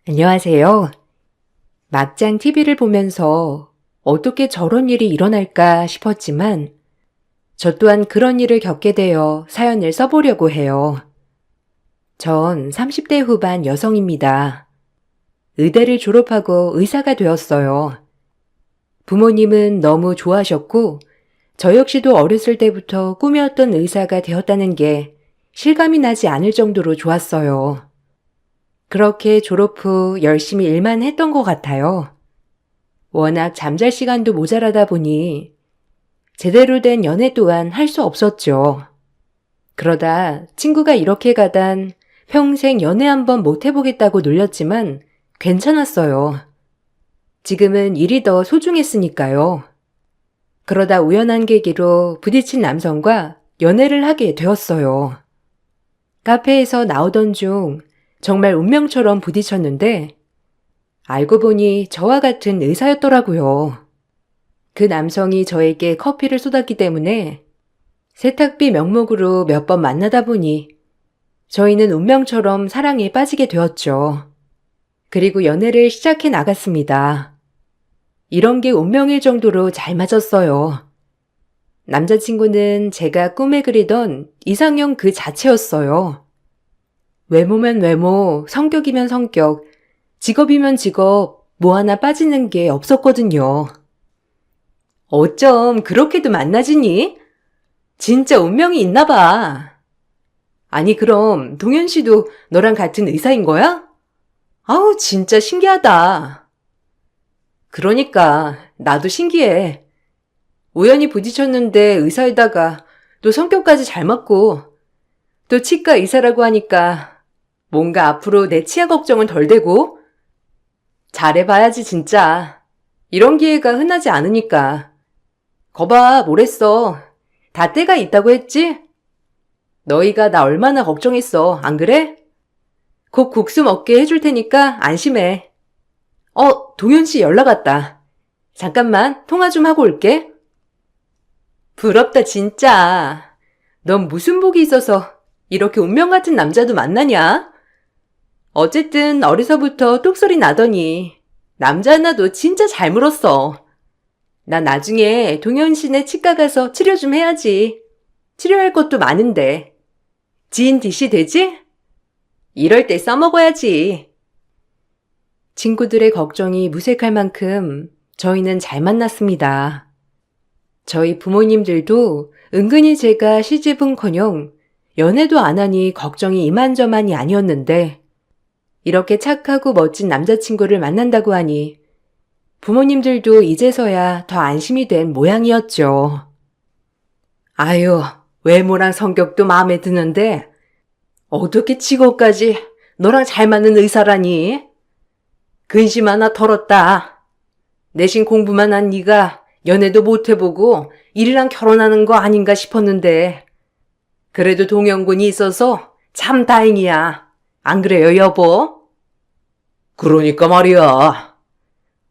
안녕하세요. 막장 TV를 보면서 어떻게 저런 일이 일어날까 싶었지만 저 또한 그런 일을 겪게 되어 사연을 써보려고 해요. 전 30대 후반 여성입니다. 의대를 졸업하고 의사가 되었어요. 부모님은 너무 좋아하셨고 저 역시도 어렸을 때부터 꿈이었던 의사가 되었다는 게 실감이 나지 않을 정도로 좋았어요. 그렇게 졸업 후 열심히 일만 했던 것 같아요. 워낙 잠잘 시간도 모자라다 보니 제대로 된 연애 또한 할 수 없었죠. 그러다 친구가 이렇게 가단 평생 연애 한번 못 해보겠다고 놀렸지만 괜찮았어요. 지금은 일이 더 소중했으니까요. 그러다 우연한 계기로 부딪힌 남성과 연애를 하게 되었어요. 카페에서 나오던 중 정말 운명처럼 부딪혔는데 알고 보니 저와 같은 의사였더라고요. 그 남성이 저에게 커피를 쏟았기 때문에 세탁비 명목으로 몇 번 만나다 보니 저희는 운명처럼 사랑에 빠지게 되었죠. 그리고 연애를 시작해 나갔습니다. 이런 게 운명일 정도로 잘 맞았어요. 남자친구는 제가 꿈에 그리던 이상형 그 자체였어요. 외모면 외모, 성격이면 성격, 직업이면 직업, 뭐 하나 빠지는 게 없었거든요. 어쩜 그렇게도 만나지니? 진짜 운명이 있나 봐. 아니 그럼 동현 씨도 너랑 같은 의사인 거야? 아우 진짜 신기하다. 그러니까 나도 신기해. 우연히 부딪혔는데 의사에다가 또 성격까지 잘 맞고 또 치과 의사라고 하니까 뭔가 앞으로 내 치아 걱정은 덜 되고 잘해봐야지 진짜. 이런 기회가 흔하지 않으니까. 거봐 뭐랬어. 다 때가 있다고 했지? 너희가 나 얼마나 걱정했어. 안 그래? 곧 국수 먹게 해줄 테니까 안심해. 동현 씨 연락 왔다. 잠깐만 통화 좀 하고 올게. 부럽다 진짜. 넌 무슨 복이 있어서 이렇게 운명 같은 남자도 만나냐? 어쨌든 어려서부터 똑소리 나더니 남자 하나도 진짜 잘 물었어. 나 나중에 동현 씨네 치과 가서 치료 좀 해야지. 치료할 것도 많은데. 지인 DC 되지? 이럴 때 써먹어야지. 친구들의 걱정이 무색할 만큼 저희는 잘 만났습니다. 저희 부모님들도 은근히 제가 시집은커녕 연애도 안 하니 걱정이 이만저만이 아니었는데 이렇게 착하고 멋진 남자친구를 만난다고 하니 부모님들도 이제서야 더 안심이 된 모양이었죠. 아유, 외모랑 성격도 마음에 드는데 어떻게 직업까지 너랑 잘 맞는 의사라니? 근심 하나 털었다. 내신 공부만 한 네가 연애도 못 해보고 일이랑 결혼하는 거 아닌가 싶었는데 그래도 동영군이 있어서 참 다행이야. 안 그래요, 여보? 그러니까 말이야.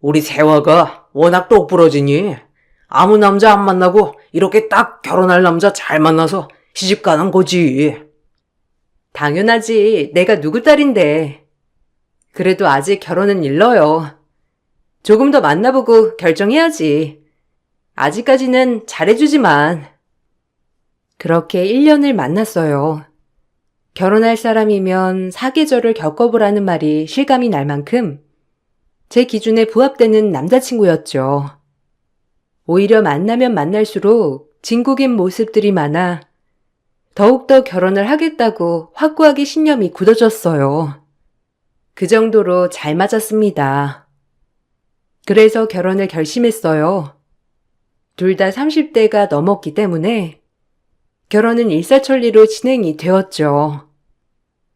우리 세화가 워낙 똑부러지니 아무 남자 안 만나고 이렇게 딱 결혼할 남자 잘 만나서 시집 가는 거지. 당연하지. 내가 누구 딸인데. 그래도 아직 결혼은 일러요. 조금 더 만나보고 결정해야지. 아직까지는 잘해주지만. 그렇게 1년을 만났어요. 결혼할 사람이면 사계절을 겪어보라는 말이 실감이 날 만큼 제 기준에 부합되는 남자친구였죠. 오히려 만나면 만날수록 진국인 모습들이 많아 더욱더 결혼을 하겠다고 확고하게 신념이 굳어졌어요. 그 정도로 잘 맞았습니다. 그래서 결혼을 결심했어요. 둘 다 30대가 넘었기 때문에 결혼은 일사천리로 진행이 되었죠.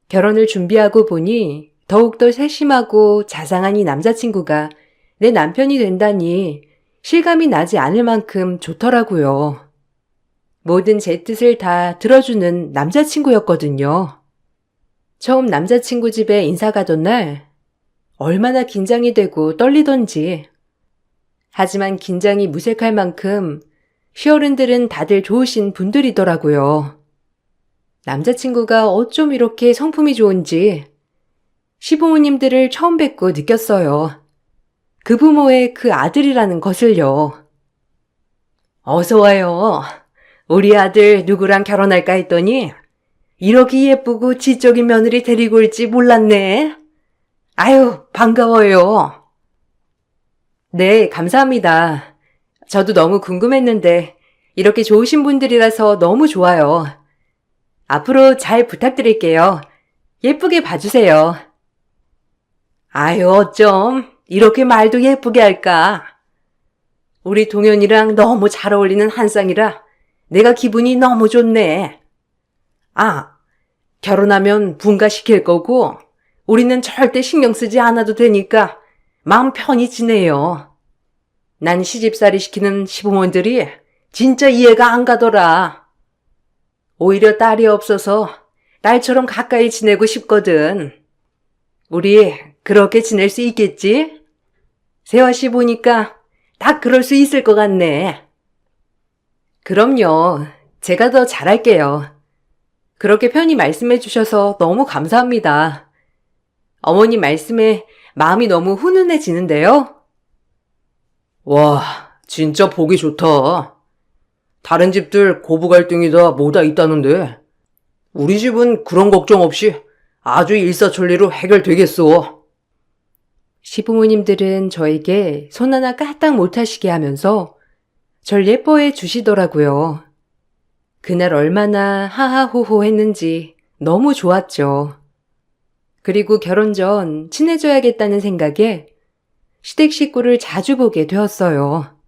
결혼을 준비하고 보니 더욱더 세심하고 자상한 이 남자친구가 내 남편이 된다니 실감이 나지 않을 만큼 좋더라고요. 모든 제 뜻을 다 들어주는 남자친구였거든요. 처음 남자친구 집에 인사 가던 날 얼마나 긴장이 되고 떨리던지. 하지만 긴장이 무색할 만큼 시어른들은 다들 좋으신 분들이더라고요. 남자친구가 어쩜 이렇게 성품이 좋은지 시부모님들을 처음 뵙고 느꼈어요. 그 부모의 그 아들이라는 것을요. 어서 와요. 우리 아들 누구랑 결혼할까 했더니 이렇게 예쁘고 지적인 며느리 데리고 올지 몰랐네. 아유, 반가워요. 네, 감사합니다. 저도 너무 궁금했는데 이렇게 좋으신 분들이라서 너무 좋아요. 앞으로 잘 부탁드릴게요. 예쁘게 봐주세요. 아유, 어쩜 이렇게 말도 예쁘게 할까? 우리 동현이랑 너무 잘 어울리는 한 쌍이라 내가 기분이 너무 좋네. 아, 결혼하면 분가시킬 거고 우리는 절대 신경 쓰지 않아도 되니까 마음 편히 지내요. 난 시집살이 시키는 시부모들이 진짜 이해가 안 가더라. 오히려 딸이 없어서 딸처럼 가까이 지내고 싶거든. 우리 그렇게 지낼 수 있겠지? 세화 씨 보니까 딱 그럴 수 있을 것 같네. 그럼요. 제가 더 잘할게요. 그렇게 편히 말씀해 주셔서 너무 감사합니다. 어머님 말씀에 마음이 너무 훈훈해지는데요. 와, 진짜 보기 좋다. 다른 집들 고부 갈등이 다 뭐다 있다는데 우리 집은 그런 걱정 없이 아주 일사천리로 해결되겠어. 시부모님들은 저에게 손 하나 까딱 못하시게 하면서 절 예뻐해 주시더라고요. 그날 얼마나 하하호호 했는지 너무 좋았죠. 그리고 결혼 전 친해져야겠다는 생각에 시댁 식구를 자주 보게 되었어요.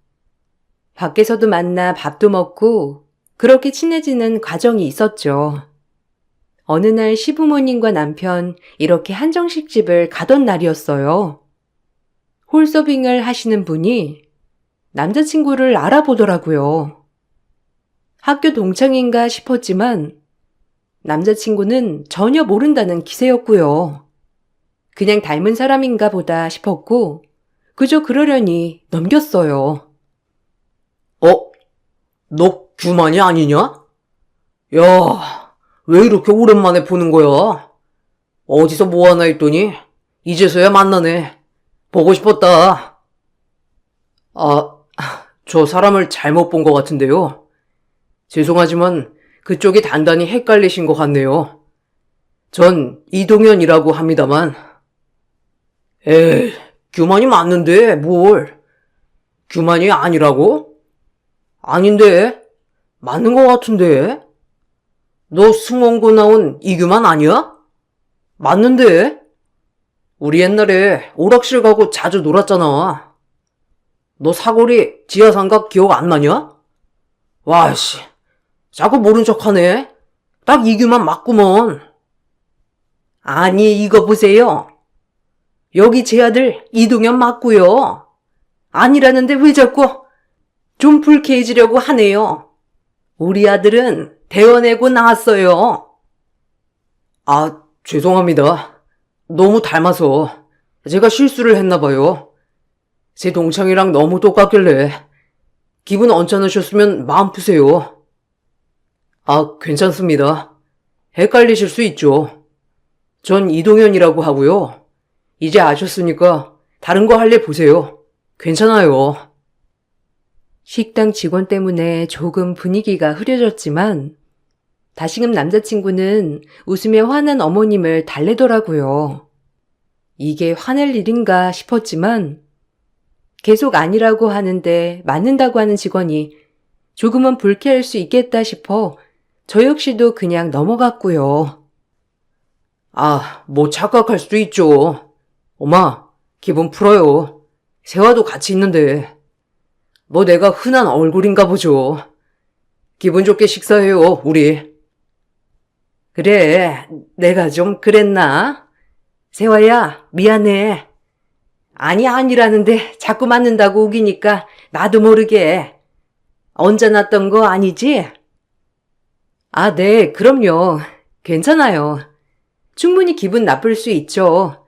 밖에서도 만나 밥도 먹고 그렇게 친해지는 과정이 있었죠. 어느 날 시부모님과 남편 이렇게 한정식 집을 가던 날이었어요. 홀서빙을 하시는 분이 남자친구를 알아보더라고요. 학교 동창인가 싶었지만 남자친구는 전혀 모른다는 기세였고요. 그냥 닮은 사람인가 보다 싶었고 그저 그러려니 넘겼어요. 너 규만이 아니냐? 야, 왜 이렇게 오랜만에 보는 거야? 어디서 뭐 하나 했더니 이제서야 만나네. 보고 싶었다. 저 사람을 잘못 본 것 같은데요. 죄송하지만 그쪽이 단단히 헷갈리신 것 같네요. 전 이동현이라고 합니다만. 에이, 규만이 맞는데 뭘. 규만이 아니라고? 아닌데, 맞는 것 같은데. 너 승원고 나온 이규만 아니야? 맞는데. 우리 옛날에 오락실 가고 자주 놀았잖아. 너 사거리 지하상가 기억 안 나냐? 와씨, 자꾸 모른 척하네. 딱 이규만 맞구먼. 아니, 이거 보세요. 여기 제 아들 이동현 맞고요. 아니라는데 왜 자꾸 좀 불쾌해지려고 하네요. 우리 아들은 대원외고 나왔어요. 죄송합니다. 너무 닮아서 제가 실수를 했나 봐요. 제 동창이랑 너무 똑같길래 기분 언짢으셨으면 마음 푸세요. 괜찮습니다. 헷갈리실 수 있죠. 전 이동현이라고 하고요. 이제 아셨으니까 다른 거 할래 보세요. 괜찮아요. 식당 직원 때문에 조금 분위기가 흐려졌지만 다시금 남자친구는 웃으며 화난 어머님을 달래더라고요. 이게 화낼 일인가 싶었지만 계속 아니라고 하는데 맞는다고 하는 직원이 조금은 불쾌할 수 있겠다 싶어 저 역시도 그냥 넘어갔고요. 뭐 착각할 수도 있죠. 엄마, 기분 풀어요. 세화도 같이 있는데. 뭐 내가 흔한 얼굴인가 보죠. 기분 좋게 식사해요, 우리. 그래, 내가 좀 그랬나? 세화야, 미안해. 아니라는데 자꾸 맞는다고 우기니까 나도 모르게. 얹어놨던 거 아니지? 네, 그럼요. 괜찮아요. 충분히 기분 나쁠 수 있죠.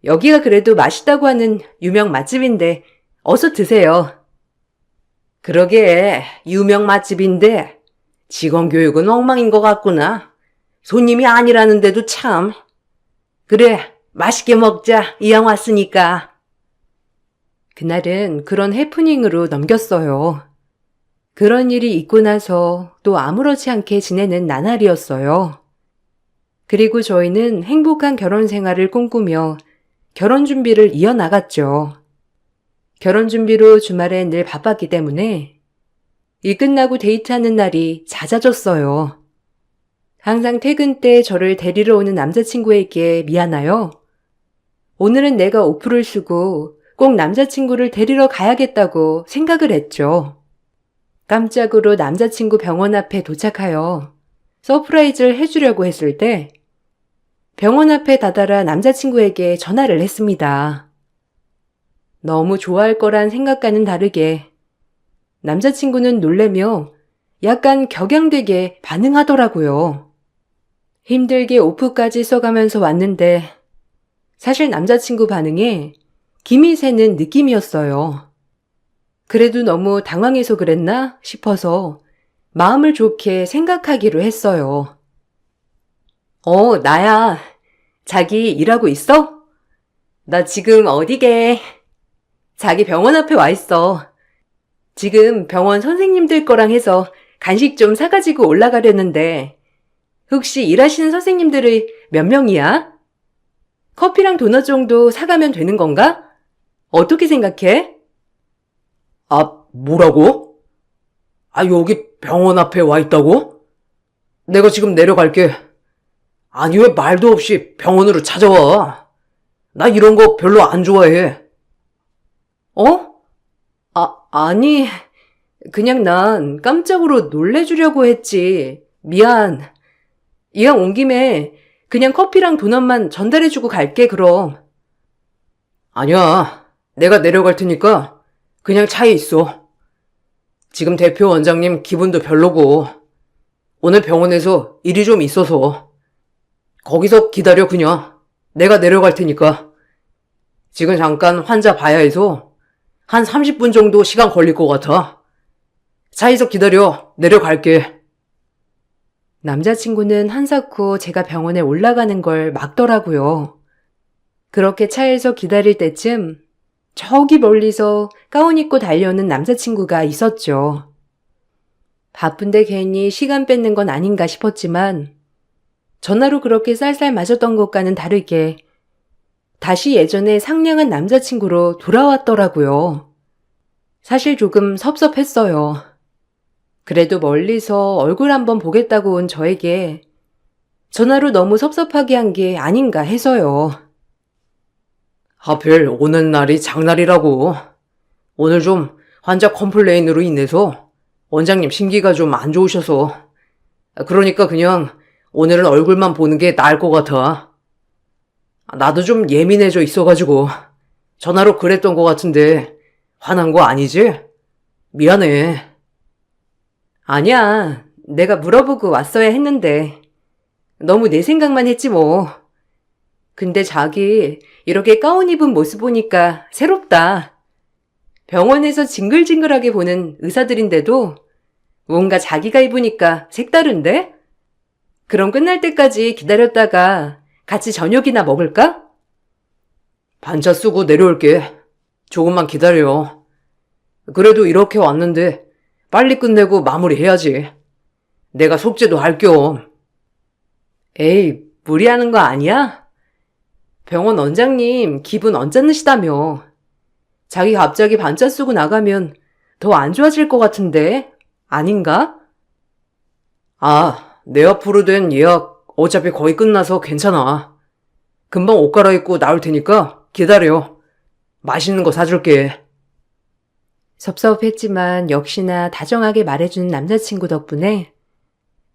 여기가 그래도 맛있다고 하는 유명 맛집인데 어서 드세요. 그러게, 유명 맛집인데 직원 교육은 엉망인 것 같구나. 손님이 아니라는데도 참. 그래, 맛있게 먹자. 이왕 왔으니까. 그날은 그런 해프닝으로 넘겼어요. 그런 일이 있고 나서 또 아무렇지 않게 지내는 나날이었어요. 그리고 저희는 행복한 결혼 생활을 꿈꾸며 결혼 준비를 이어나갔죠. 결혼 준비로 주말엔 늘 바빴기 때문에 일 끝나고 데이트하는 날이 잦아졌어요. 항상 퇴근 때 저를 데리러 오는 남자친구에게 미안하여 오늘은 내가 오프를 쓰고 꼭 남자친구를 데리러 가야겠다고 생각을 했죠. 깜짝으로 남자친구 병원 앞에 도착하여 서프라이즈를 해주려고 했을 때 병원 앞에 다다라 남자친구에게 전화를 했습니다. 너무 좋아할 거란 생각과는 다르게 남자친구는 놀래며 약간 격양되게 반응하더라고요. 힘들게 오프까지 써가면서 왔는데 사실 남자친구 반응에 김이 새는 느낌이었어요. 그래도 너무 당황해서 그랬나 싶어서 마음을 좋게 생각하기로 했어요. 나야. 자기 일하고 있어? 나 지금 어디게? 자기 병원 앞에 와 있어. 지금 병원 선생님들 거랑 해서 간식 좀 사가지고 올라가려는데 혹시 일하시는 선생님들이 몇 명이야? 커피랑 도넛 정도 사가면 되는 건가? 어떻게 생각해? 뭐라고? 여기 병원 앞에 와 있다고? 내가 지금 내려갈게. 아니, 왜 말도 없이 병원으로 찾아와? 나 이런 거 별로 안 좋아해. 아니, 그냥 난 깜짝으로 놀래주려고 했지. 미안. 이왕 온 김에 그냥 커피랑 도넛만 전달해주고 갈게, 그럼. 아니야. 내가 내려갈 테니까 그냥 차에 있어. 지금 대표 원장님 기분도 별로고 오늘 병원에서 일이 좀 있어서 거기서 기다려 그냥. 내가 내려갈 테니까. 지금 잠깐 환자 봐야 해서 한 30분 정도 시간 걸릴 것 같아. 차에서 기다려. 내려갈게. 남자친구는 한사코 제가 병원에 올라가는 걸 막더라고요. 그렇게 차에서 기다릴 때쯤 저기 멀리서 가운 입고 달려오는 남자친구가 있었죠. 바쁜데 괜히 시간 뺏는 건 아닌가 싶었지만 전화로 그렇게 쌀쌀 맞았던 것과는 다르게 다시 예전에 상냥한 남자친구로 돌아왔더라고요. 사실 조금 섭섭했어요. 그래도 멀리서 얼굴 한번 보겠다고 온 저에게 전화로 너무 섭섭하게 한 게 아닌가 해서요. 하필 오는 날이 장날이라고. 오늘 좀 환자 컴플레인으로 인해서 원장님 심기가 좀 안 좋으셔서. 그러니까 그냥 오늘은 얼굴만 보는 게 나을 것 같아. 나도 좀 예민해져 있어가지고 전화로 그랬던 것 같은데 화난 거 아니지? 미안해. 아니야, 내가 물어보고 왔어야 했는데 너무 내 생각만 했지 뭐. 근데 자기 이렇게 가운 입은 모습 보니까 새롭다. 병원에서 징글징글하게 보는 의사들인데도 뭔가 자기가 입으니까 색다른데? 그럼 끝날 때까지 기다렸다가 같이 저녁이나 먹을까? 반차 쓰고 내려올게. 조금만 기다려. 그래도 이렇게 왔는데 빨리 끝내고 마무리해야지. 내가 속죄도 할 겸. 에이, 무리하는 거 아니야? 병원 원장님 기분 언짢으시다며. 자기 갑자기 반차 쓰고 나가면 더 안 좋아질 것 같은데 아닌가? 내 앞으로 된 예약 어차피 거의 끝나서 괜찮아. 금방 옷 갈아입고 나올 테니까 기다려. 맛있는 거 사줄게. 섭섭했지만 역시나 다정하게 말해주는 남자친구 덕분에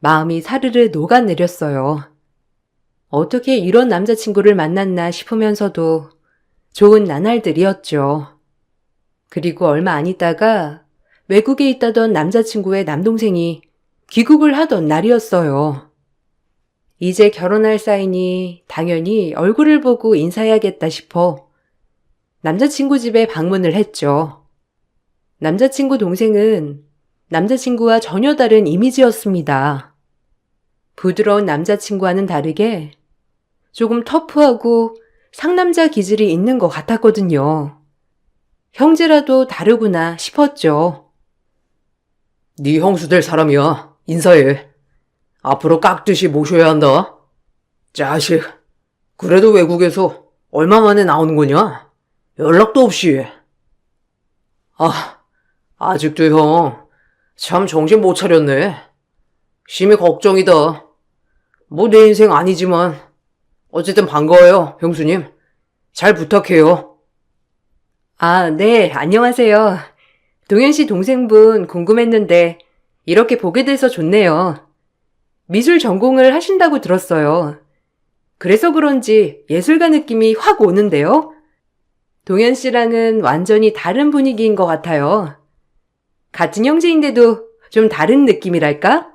마음이 사르르 녹아내렸어요. 어떻게 이런 남자친구를 만났나 싶으면서도 좋은 나날들이었죠. 그리고 얼마 안 있다가 외국에 있다던 남자친구의 남동생이 귀국을 하던 날이었어요. 이제 결혼할 사이니 당연히 얼굴을 보고 인사해야겠다 싶어 남자친구 집에 방문을 했죠. 남자친구 동생은 남자친구와 전혀 다른 이미지였습니다. 부드러운 남자친구와는 다르게 조금 터프하고 상남자 기질이 있는 것 같았거든요. 형제라도 다르구나 싶었죠. 네 형수 될 사람이야. 인사해. 앞으로 깍듯이 모셔야 한다. 자식, 그래도 외국에서 얼마 만에 나오는 거냐? 연락도 없이. 아직도 형, 참 정신 못 차렸네. 심히 걱정이다. 뭐 내 인생 아니지만 어쨌든 반가워요, 형수님. 잘 부탁해요. 아, 네, 안녕하세요. 동현 씨 동생분 궁금했는데 이렇게 보게 돼서 좋네요. 미술 전공을 하신다고 들었어요. 그래서 그런지 예술가 느낌이 확 오는데요. 동현 씨랑은 완전히 다른 분위기인 것 같아요. 같은 형제인데도 좀 다른 느낌이랄까?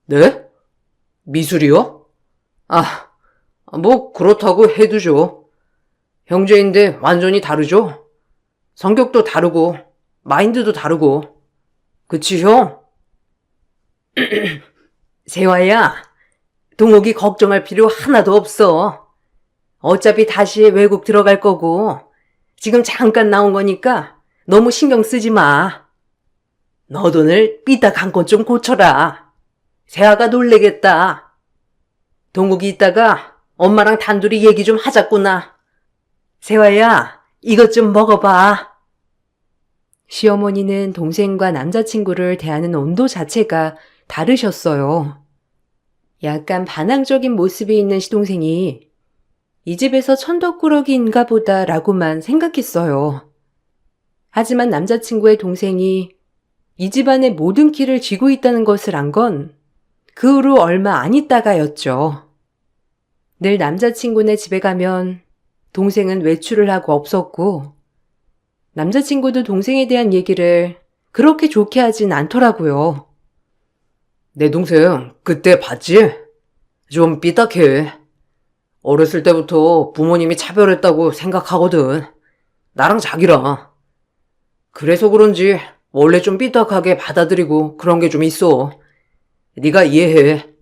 네? 미술이요? 뭐 그렇다고 해두죠. 형제인데 완전히 다르죠? 성격도 다르고 마인드도 다르고. 그치 형? 세화야, 동욱이 걱정할 필요 하나도 없어. 어차피 다시 외국 들어갈 거고 지금 잠깐 나온 거니까 너무 신경 쓰지 마. 너도 늘 삐딱 한 건 좀 고쳐라. 세화가 놀래겠다. 동욱이 있다가 엄마랑 단둘이 얘기 좀 하자꾸나. 세화야, 이것 좀 먹어봐. 시어머니는 동생과 남자친구를 대하는 온도 자체가 다르셨어요. 약간 반항적인 모습이 있는 시동생이 이 집에서 천덕꾸러기인가 보다라고만 생각했어요. 하지만 남자친구의 동생이 이 집안의 모든 키를 쥐고 있다는 것을 안 건 그 후로 얼마 안 있다가였죠. 늘 남자친구네 집에 가면 동생은 외출을 하고 없었고 남자친구도 동생에 대한 얘기를 그렇게 좋게 하진 않더라고요. 내 동생 그때 봤지? 좀 삐딱해. 어렸을 때부터 부모님이 차별했다고 생각하거든. 나랑 자기랑. 그래서 그런지 원래 좀 삐딱하게 받아들이고 그런 게 좀 있어. 네가 이해해.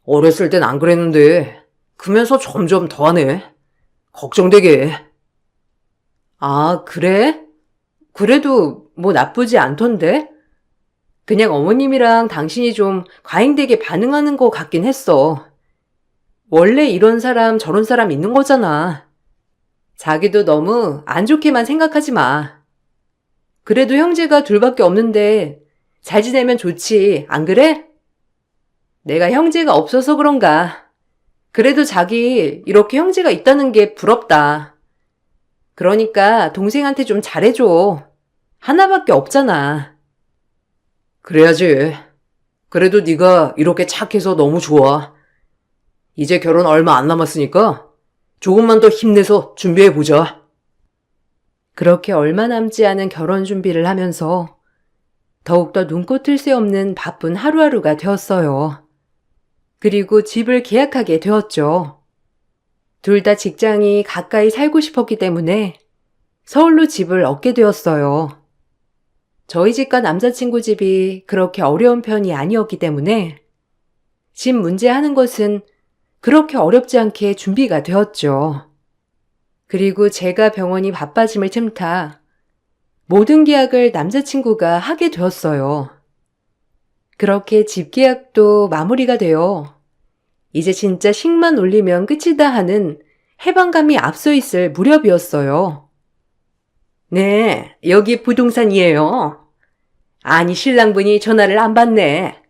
어렸을 땐 안 그랬는데 크면서 점점 더하네. 걱정되게. 아, 그래? 그래도 뭐 나쁘지 않던데? 그냥 어머님이랑 당신이 좀 과잉되게 반응하는 것 같긴 했어. 원래 이런 사람 저런 사람 있는 거잖아. 자기도 너무 안 좋게만 생각하지 마. 그래도 형제가 둘밖에 없는데 잘 지내면 좋지, 안 그래? 내가 형제가 없어서 그런가. 그래도 자기 이렇게 형제가 있다는 게 부럽다. 그러니까 동생한테 좀 잘해줘. 하나밖에 없잖아. 그래야지. 그래도 네가 이렇게 착해서 너무 좋아. 이제 결혼 얼마 안 남았으니까 조금만 더 힘내서 준비해보자. 그렇게 얼마 남지 않은 결혼 준비를 하면서 더욱더 눈코 뜰 새 없는 바쁜 하루하루가 되었어요. 그리고 집을 계약하게 되었죠. 둘 다 직장이 가까이 살고 싶었기 때문에 서울로 집을 얻게 되었어요. 저희 집과 남자친구 집이 그렇게 어려운 편이 아니었기 때문에 집 문제하는 것은 그렇게 어렵지 않게 준비가 되었죠. 그리고 제가 병원이 바빠짐을 틈타 모든 계약을 남자친구가 하게 되었어요. 그렇게 집 계약도 마무리가 되어 이제 진짜 식만 올리면 끝이다 하는 해방감이 앞서 있을 무렵이었어요. 네, 여기 부동산이에요. 아니, 신랑분이 전화를 안 받네.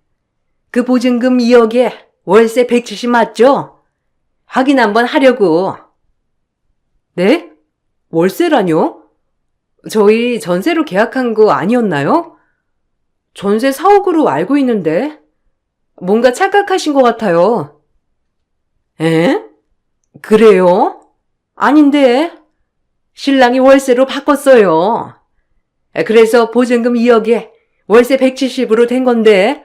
그 보증금 2억에 월세 170 맞죠? 확인 한번 하려고. 네? 월세라뇨? 저희 전세로 계약한 거 아니었나요? 전세 4억으로 알고 있는데. 뭔가 착각하신 것 같아요. 에? 그래요? 아닌데. 신랑이 월세로 바꿨어요. 그래서 보증금 2억에 월세 170으로 된 건데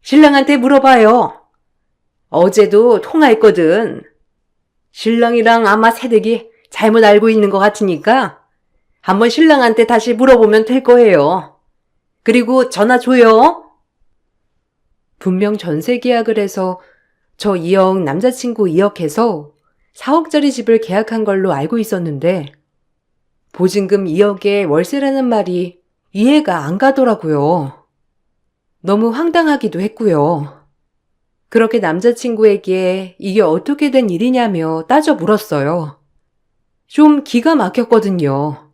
신랑한테 물어봐요. 어제도 통화했거든. 신랑이랑 아마 새댁이 잘못 알고 있는 것 같으니까 한번 신랑한테 다시 물어보면 될 거예요. 그리고 전화 줘요. 분명 전세 계약을 해서 저 2억 남자친구 2억 해서 4억짜리 집을 계약한 걸로 알고 있었는데 보증금 2억에 월세라는 말이 이해가 안 가더라고요. 너무 황당하기도 했고요. 그렇게 남자친구에게 이게 어떻게 된 일이냐며 따져 물었어요. 좀 기가 막혔거든요.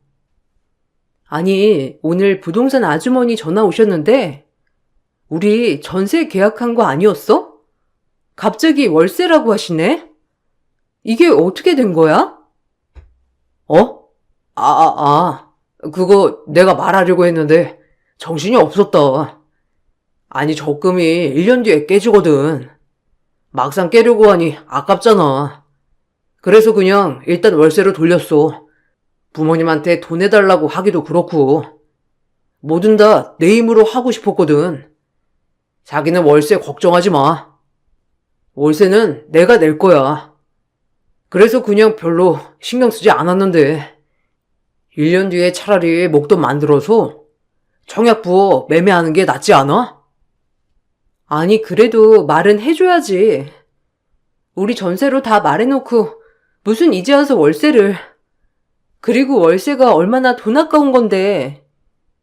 아니, 오늘 부동산 아주머니 전화 오셨는데 우리 전세 계약한 거 아니었어? 갑자기 월세라고 하시네? 이게 어떻게 된 거야? 어? 그거 내가 말하려고 했는데 정신이 없었다. 아니, 적금이 1년 뒤에 깨지거든. 막상 깨려고 하니 아깝잖아. 그래서 그냥 일단 월세로 돌렸어. 부모님한테 돈 해달라고 하기도 그렇고. 뭐든 다 내 힘으로 하고 싶었거든. 자기는 월세 걱정하지 마. 월세는 내가 낼 거야. 그래서 그냥 별로 신경 쓰지 않았는데 1년 뒤에 차라리 목돈 만들어서 청약 부어 매매하는 게 낫지 않아? 아니, 그래도 말은 해줘야지. 우리 전세로 다 말해놓고 무슨 이제 와서 월세를. 그리고 월세가 얼마나 돈 아까운 건데.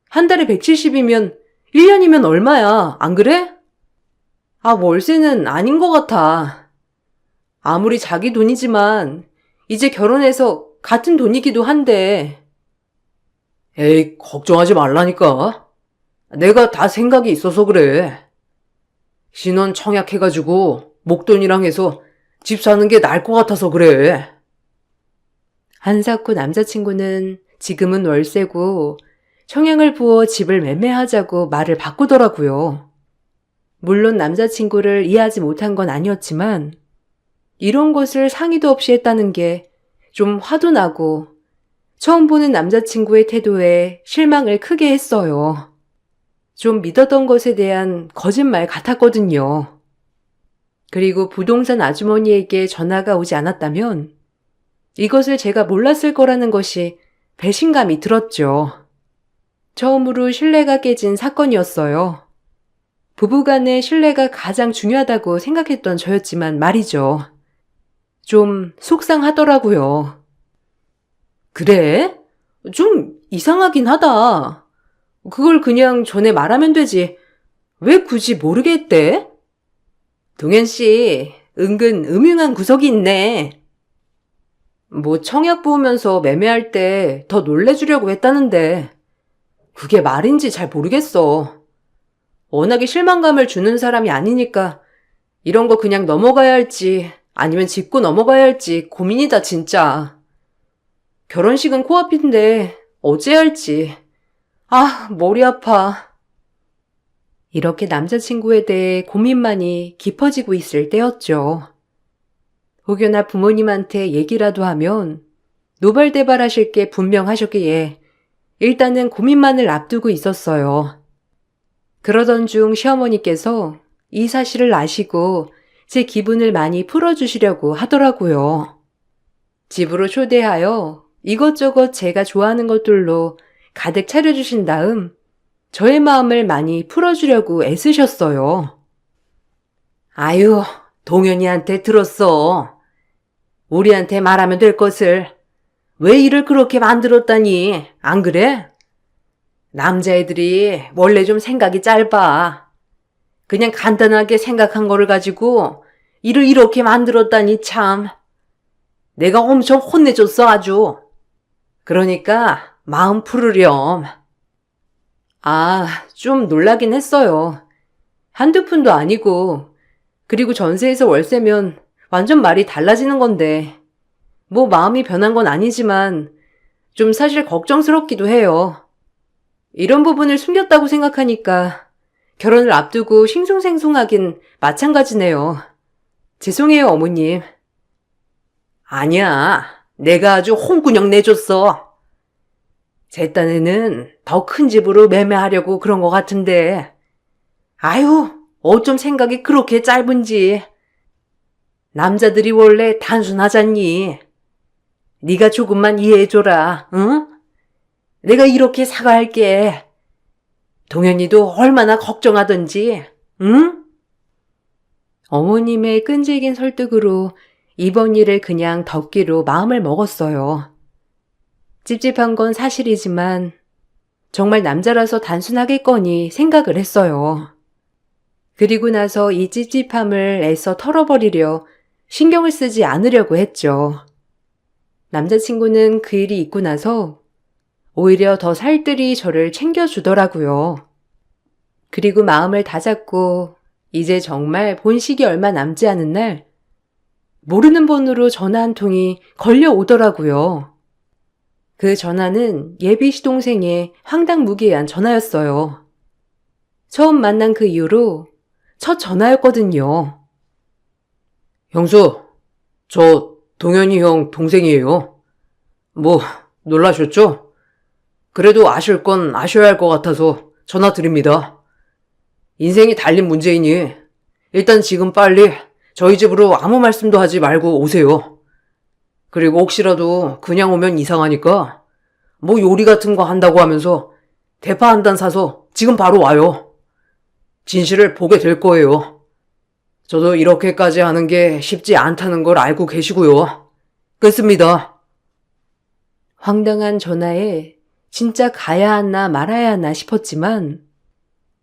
한 달에 170이면 1년이면 얼마야, 안 그래? 아, 월세는 아닌 것 같아. 아무리 자기 돈이지만 이제 결혼해서 같은 돈이기도 한데. 에이, 걱정하지 말라니까. 내가 다 생각이 있어서 그래. 신혼 청약해가지고 목돈이랑 해서 집 사는 게 나을 것 같아서 그래. 한사코 남자친구는 지금은 월세고 청약을 부어 집을 매매하자고 말을 바꾸더라고요. 물론 남자친구를 이해하지 못한 건 아니었지만 이런 것을 상의도 없이 했다는 게 좀 화도 나고 처음 보는 남자친구의 태도에 실망을 크게 했어요. 좀 믿었던 것에 대한 거짓말 같았거든요. 그리고 부동산 아주머니에게 전화가 오지 않았다면 이것을 제가 몰랐을 거라는 것이 배신감이 들었죠. 처음으로 신뢰가 깨진 사건이었어요. 부부간의 신뢰가 가장 중요하다고 생각했던 저였지만 말이죠. 좀 속상하더라고요. 그래? 좀 이상하긴 하다. 그걸 그냥 전에 말하면 되지. 왜 굳이 모르게 했대? 동현 씨, 은근 음흉한 구석이 있네. 뭐 청약 보면서 매매할 때 더 놀래주려고 했다는데 그게 말인지 잘 모르겠어. 워낙에 실망감을 주는 사람이 아니니까 이런 거 그냥 넘어가야 할지 아니면 짚고 넘어가야 할지 고민이다 진짜. 결혼식은 코앞인데 어째 할지. 아, 머리 아파. 이렇게 남자친구에 대해 고민만이 깊어지고 있을 때였죠. 혹여나 부모님한테 얘기라도 하면 노발대발하실 게 분명하셨기에 일단은 고민만을 앞두고 있었어요. 그러던 중 시어머니께서 이 사실을 아시고 제 기분을 많이 풀어주시려고 하더라고요. 집으로 초대하여 이것저것 제가 좋아하는 것들로 가득 차려주신 다음 저의 마음을 많이 풀어주려고 애쓰셨어요. 아유, 동현이한테 들었어. 우리한테 말하면 될 것을 왜 일을 그렇게 만들었다니, 안 그래? 남자애들이 원래 좀 생각이 짧아. 그냥 간단하게 생각한 거를 가지고 일을 이렇게 만들었다니 참. 내가 엄청 혼내줬어 아주. 그러니까 마음 풀으렴. 아, 좀 놀라긴 했어요. 한두 푼도 아니고 그리고 전세에서 월세면 완전 말이 달라지는 건데 뭐 마음이 변한 건 아니지만 좀 사실 걱정스럽기도 해요. 이런 부분을 숨겼다고 생각하니까 결혼을 앞두고 싱숭생숭하긴 마찬가지네요. 죄송해요, 어머님. 아니야, 내가 아주 홍군형 내줬어. 제 딴에는 더 큰 집으로 매매하려고 그런 것 같은데 아유, 어쩜 생각이 그렇게 짧은지. 남자들이 원래 단순하잖니. 네가 조금만 이해해줘라, 응? 내가 이렇게 사과할게. 동현이도 얼마나 걱정하던지, 응? 어머님의 끈질긴 설득으로 이번 일을 그냥 덮기로 마음을 먹었어요. 찝찝한 건 사실이지만 정말 남자라서 단순하겠거니 생각을 했어요. 그리고 나서 이 찝찝함을 애써 털어버리려 신경을 쓰지 않으려고 했죠. 남자친구는 그 일이 있고 나서 오히려 더 살뜰히 저를 챙겨주더라고요. 그리고 마음을 다잡고 이제 정말 본식이 얼마 남지 않은 날 모르는 번호로 전화 한 통이 걸려오더라고요. 그 전화는 예비 시동생의 황당무계한 전화였어요. 처음 만난 그 이후로 첫 전화였거든요. 형수, 저 동현이 형 동생이에요. 뭐 놀라셨죠? 그래도 아실 건 아셔야 할 것 같아서 전화 드립니다. 인생이 달린 문제이니 일단 지금 빨리 저희 집으로 아무 말씀도 하지 말고 오세요. 그리고 혹시라도 그냥 오면 이상하니까 뭐 요리 같은 거 한다고 하면서 대파 한 단 사서 지금 바로 와요. 진실을 보게 될 거예요. 저도 이렇게까지 하는 게 쉽지 않다는 걸 알고 계시고요. 끊습니다. 황당한 전화에 진짜 가야 하나 말아야 하나 싶었지만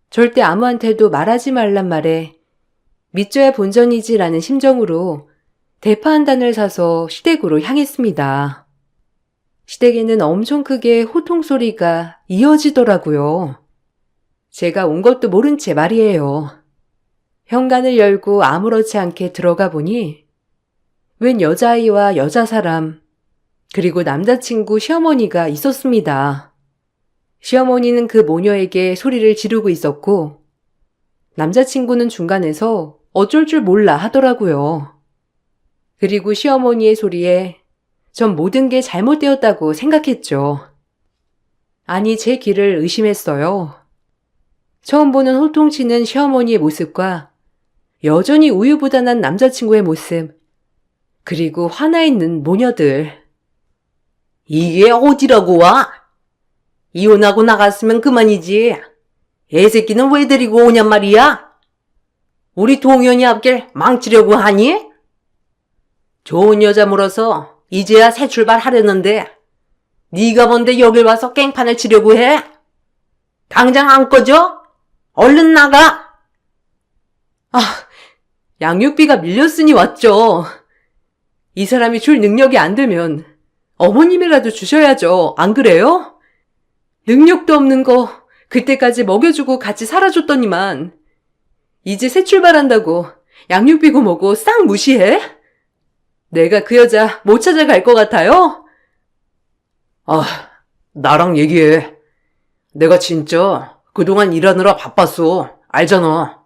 절대 아무한테도 말하지 말란 말에 믿져야 본전이지라는 심정으로 대파 한 단을 사서 시댁으로 향했습니다. 시댁에는 엄청 크게 호통 소리가 이어지더라고요. 제가 온 것도 모른 채 말이에요. 현관을 열고 아무렇지 않게 들어가 보니 웬 여자아이와 여자 사람 그리고 남자친구 시어머니가 있었습니다. 시어머니는 그 모녀에게 소리를 지르고 있었고 남자친구는 중간에서 어쩔 줄 몰라 하더라고요. 그리고 시어머니의 소리에 전 모든 게 잘못되었다고 생각했죠. 아니, 제 귀를 의심했어요. 처음 보는 호통치는 시어머니의 모습과 여전히 우유부단한 남자친구의 모습, 그리고 화나 있는 모녀들. 이게 어디라고 와? 이혼하고 나갔으면 그만이지. 애새끼는 왜 데리고 오냔 말이야? 우리 동현이 앞길 망치려고 하니? 좋은 여자 물어서 이제야 새 출발하려는데 네가 뭔데 여길 와서 깽판을 치려고 해? 당장 안 꺼져? 얼른 나가! 양육비가 밀렸으니 왔죠. 이 사람이 줄 능력이 안 되면 어머님이라도 주셔야죠. 안 그래요? 능력도 없는 거 그때까지 먹여주고 같이 살아줬더니만 이제 새 출발한다고 양육비고 뭐고 싹 무시해? 내가 그 여자 못 찾아갈 것 같아요? 나랑 얘기해. 내가 진짜 그동안 일하느라 바빴어. 알잖아.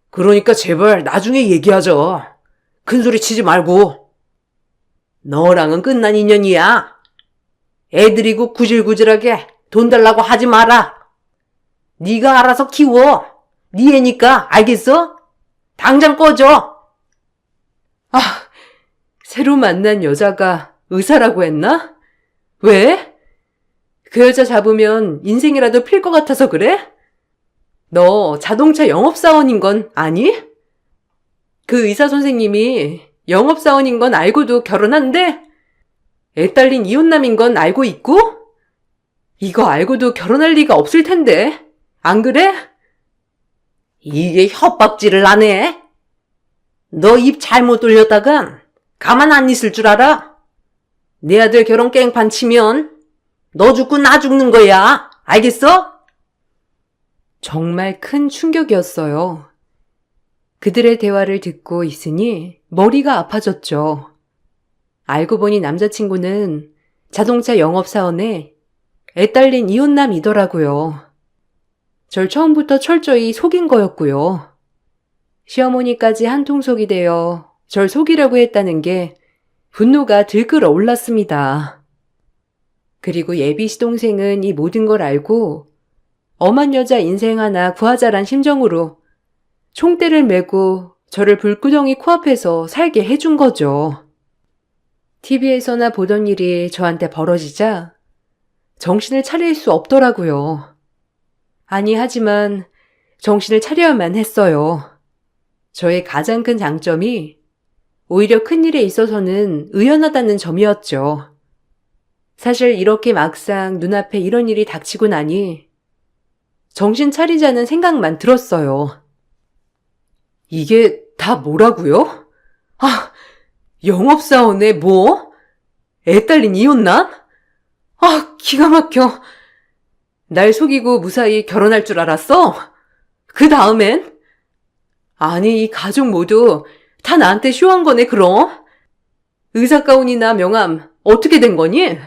그러니까 제발 나중에 얘기하자. 큰소리 치지 말고. 너랑은 끝난 인연이야. 애들이고 구질구질하게 돈 달라고 하지 마라. 네가 알아서 키워. 네 애니까 알겠어? 당장 꺼져. 새로 만난 여자가 의사라고 했나? 왜? 그 여자 잡으면 인생이라도 필 것 같아서 그래? 너 자동차 영업사원인 건 아니? 그 의사 선생님이 영업사원인 건 알고도 결혼한대? 애 딸린 이혼남인 건 알고 있고? 이거 알고도 결혼할 리가 없을 텐데. 안 그래? 이게 협박질을 안 해? 너 입 잘못 돌렸다간 가만 안 있을 줄 알아? 내 아들 결혼 깽판 치면 너 죽고 나 죽는 거야. 알겠어? 정말 큰 충격이었어요. 그들의 대화를 듣고 있으니 머리가 아파졌죠. 알고 보니 남자친구는 자동차 영업사원에 애 딸린 이혼남이더라고요. 절 처음부터 철저히 속인 거였고요. 시어머니까지 한통속이 되어 절 속이려고 했다는 게 분노가 들끓어 올랐습니다. 그리고 예비 시동생은 이 모든 걸 알고 엄한 여자 인생 하나 구하자란 심정으로 총대를 메고 저를 불구덩이 코앞에서 살게 해준 거죠. TV에서나 보던 일이 저한테 벌어지자 정신을 차릴 수 없더라고요. 아니, 하지만 정신을 차려야만 했어요. 저의 가장 큰 장점이 오히려 큰일에 있어서는 의연하다는 점이었죠. 사실 이렇게 막상 눈앞에 이런 일이 닥치고 나니 정신 차리자는 생각만 들었어요. 이게 다 뭐라고요? 아, 영업사원에 뭐? 애 딸린 이혼난? 아, 기가 막혀. 날 속이고 무사히 결혼할 줄 알았어? 그 다음엔? 아니, 이 가족 모두 다 나한테 쇼한 거네, 그럼? 의사 가운이나 명함 어떻게 된 거니?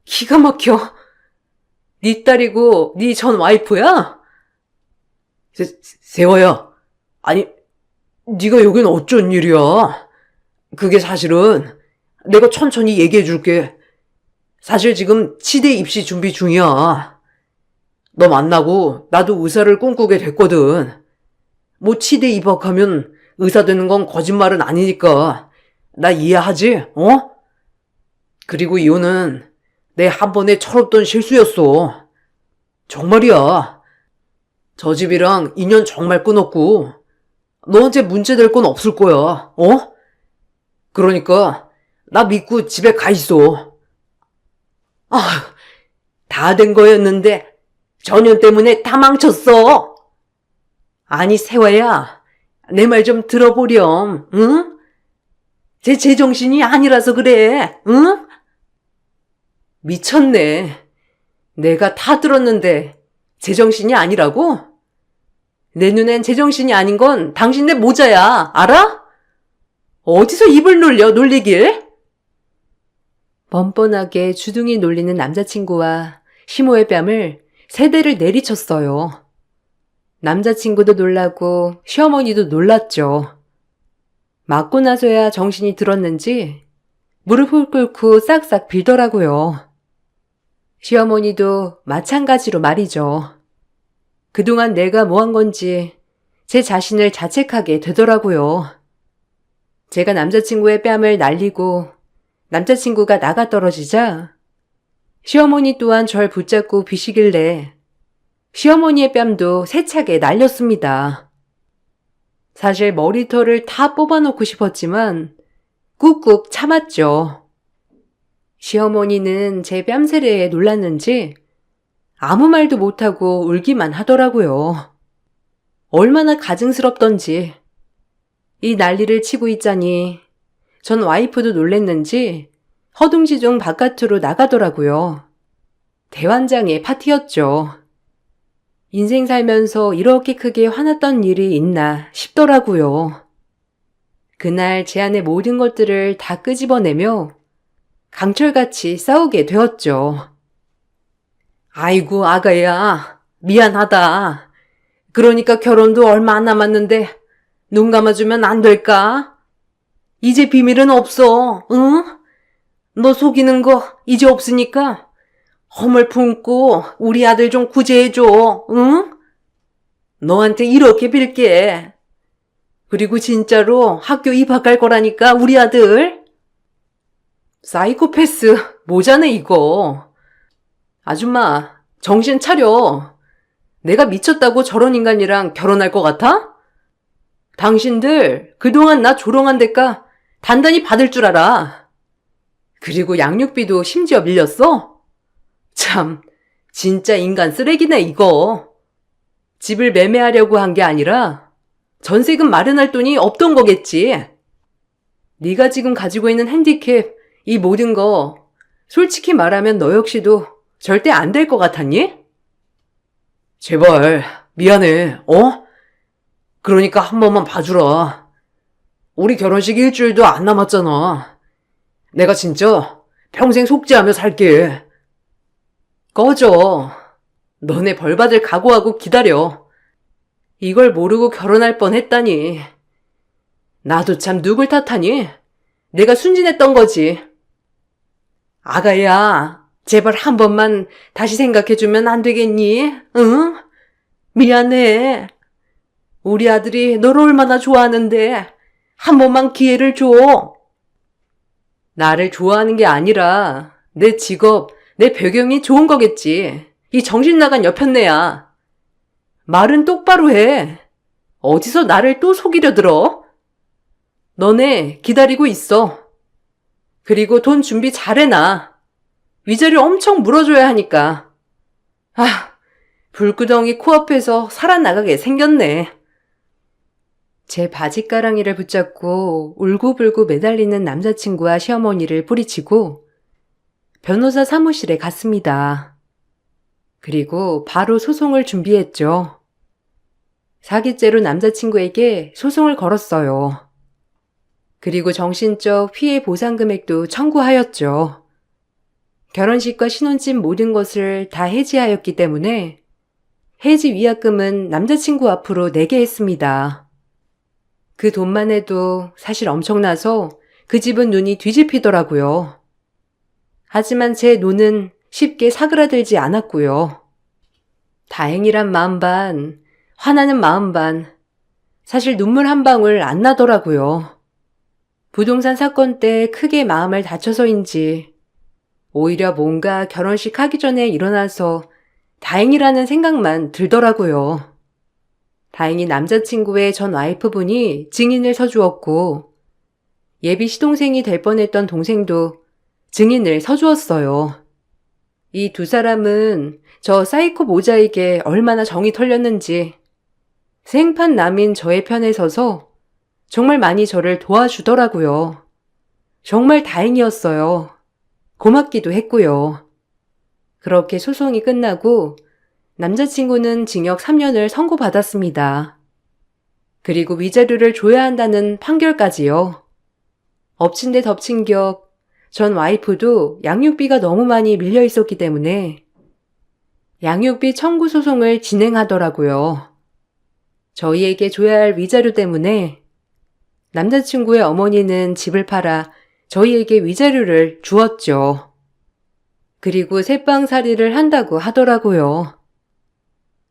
기가 막혀. 네 딸이고 네 전 와이프야? 세화야. 아니, 네가 여긴 어쩐 일이야? 그게 사실은 내가 천천히 얘기해 줄게. 사실 지금 치대 입시 준비 중이야. 너 만나고 나도 의사를 꿈꾸게 됐거든. 뭐 치대 입학하면 의사 되는 건 거짓말은 아니니까 나 이해하지? 어? 그리고 이혼은 내 한 번의 철없던 실수였어. 정말이야. 저 집이랑 인연 정말 끊었고 너한테 문제될 건 없을 거야. 어? 그러니까 나 믿고 집에 가 있어. 아, 다 된 거였는데 전현 때문에 다 망쳤어. 아니 세화야, 내 말 좀 들어보렴. 응? 제 제정신이 아니라서 그래. 응? 미쳤네. 내가 다 들었는데 제정신이 아니라고? 내 눈엔 제정신이 아닌 건 당신네 모자야. 알아? 어디서 입을 놀리길? 뻔뻔하게 주둥이 놀리는 남자친구와 시모의 뺨을 세 대를 내리쳤어요. 남자친구도 놀라고 시어머니도 놀랐죠. 맞고 나서야 정신이 들었는지 무릎을 꿇고 싹싹 빌더라고요. 시어머니도 마찬가지로 말이죠. 그동안 내가 뭐 한 건지 제 자신을 자책하게 되더라고요. 제가 남자친구의 뺨을 날리고 남자친구가 나가 떨어지자 시어머니 또한 절 붙잡고 비시길래 시어머니의 뺨도 세차게 날렸습니다. 사실 머리털을 다 뽑아놓고 싶었지만 꾹꾹 참았죠. 시어머니는 제 뺨세례에 놀랐는지 아무 말도 못하고 울기만 하더라고요. 얼마나 가증스럽던지. 이 난리를 치고 있자니 전 와이프도 놀랬는지 허둥지둥 바깥으로 나가더라고요. 대환장의 파티였죠. 인생 살면서 이렇게 크게 화났던 일이 있나 싶더라고요. 그날 제 안의 모든 것들을 다 끄집어내며 강철같이 싸우게 되었죠. 아이고, 아가야. 미안하다. 그러니까 결혼도 얼마 안 남았는데 눈 감아주면 안 될까? 이제 비밀은 없어, 응? 너 속이는 거 이제 없으니까 허물 품고 우리 아들 좀 구제해줘, 응? 너한테 이렇게 빌게. 그리고 진짜로 학교 입학할 거라니까, 우리 아들. 사이코패스 모자네, 이거. 아줌마, 정신 차려. 내가 미쳤다고 저런 인간이랑 결혼할 것 같아? 당신들 그동안 나 조롱한 대가 단단히 받을 줄 알아. 그리고 양육비도 심지어 밀렸어? 참, 진짜 인간 쓰레기네, 이거. 집을 매매하려고 한 게 아니라 전세금 마련할 돈이 없던 거겠지. 네가 지금 가지고 있는 핸디캡, 이 모든 거 솔직히 말하면 너 역시도 절대 안 될 것 같았니? 제발, 미안해, 어? 그러니까 한 번만 봐주라. 우리 결혼식 일주일도 안 남았잖아. 내가 진짜 평생 속죄하며 살게. 꺼져. 너네 벌 받을 각오하고 기다려. 이걸 모르고 결혼할 뻔했다니. 나도 참 누굴 탓하니? 내가 순진했던 거지. 아가야, 제발 한 번만 다시 생각해주면 안 되겠니? 응? 미안해. 우리 아들이 너를 얼마나 좋아하는데 한 번만 기회를 줘. 나를 좋아하는 게 아니라 내 직업, 내 배경이 좋은 거겠지. 이 정신 나간 여편네야. 말은 똑바로 해. 어디서 나를 또 속이려 들어? 너네 기다리고 있어. 그리고 돈 준비 잘해놔. 위자료 엄청 물어줘야 하니까. 아, 불구덩이 코앞에서 살아나가게 생겼네. 제 바지가랑이를 붙잡고 울고불고 매달리는 남자친구와 시어머니를 뿌리치고 변호사 사무실에 갔습니다. 그리고 바로 소송을 준비했죠. 사기죄로 남자친구에게 소송을 걸었어요. 그리고 정신적 피해 보상 금액도 청구하였죠. 결혼식과 신혼집 모든 것을 다 해지하였기 때문에 해지 위약금은 남자친구 앞으로 내게 했습니다. 그 돈만 해도 사실 엄청나서 그 집은 눈이 뒤집히더라고요. 하지만 제 눈은 쉽게 사그라들지 않았고요. 다행이란 마음 반, 화나는 마음 반, 사실 눈물 한 방울 안 나더라고요. 부동산 사건 때 크게 마음을 다쳐서인지 오히려 뭔가 결혼식 하기 전에 일어나서 다행이라는 생각만 들더라고요. 다행히 남자친구의 전 와이프분이 증인을 서주었고 예비 시동생이 될 뻔했던 동생도 증인을 서주었어요. 이 두 사람은 저 사이코 모자에게 얼마나 정이 털렸는지 생판 남인 저의 편에 서서 정말 많이 저를 도와주더라고요. 정말 다행이었어요. 고맙기도 했고요. 그렇게 소송이 끝나고 남자친구는 징역 3년을 선고받았습니다. 그리고 위자료를 줘야 한다는 판결까지요. 엎친 데 덮친 격 전 와이프도 양육비가 너무 많이 밀려 있었기 때문에 양육비 청구 소송을 진행하더라고요. 저희에게 줘야 할 위자료 때문에 남자친구의 어머니는 집을 팔아 저희에게 위자료를 주었죠. 그리고 새빵살이를 한다고 하더라고요.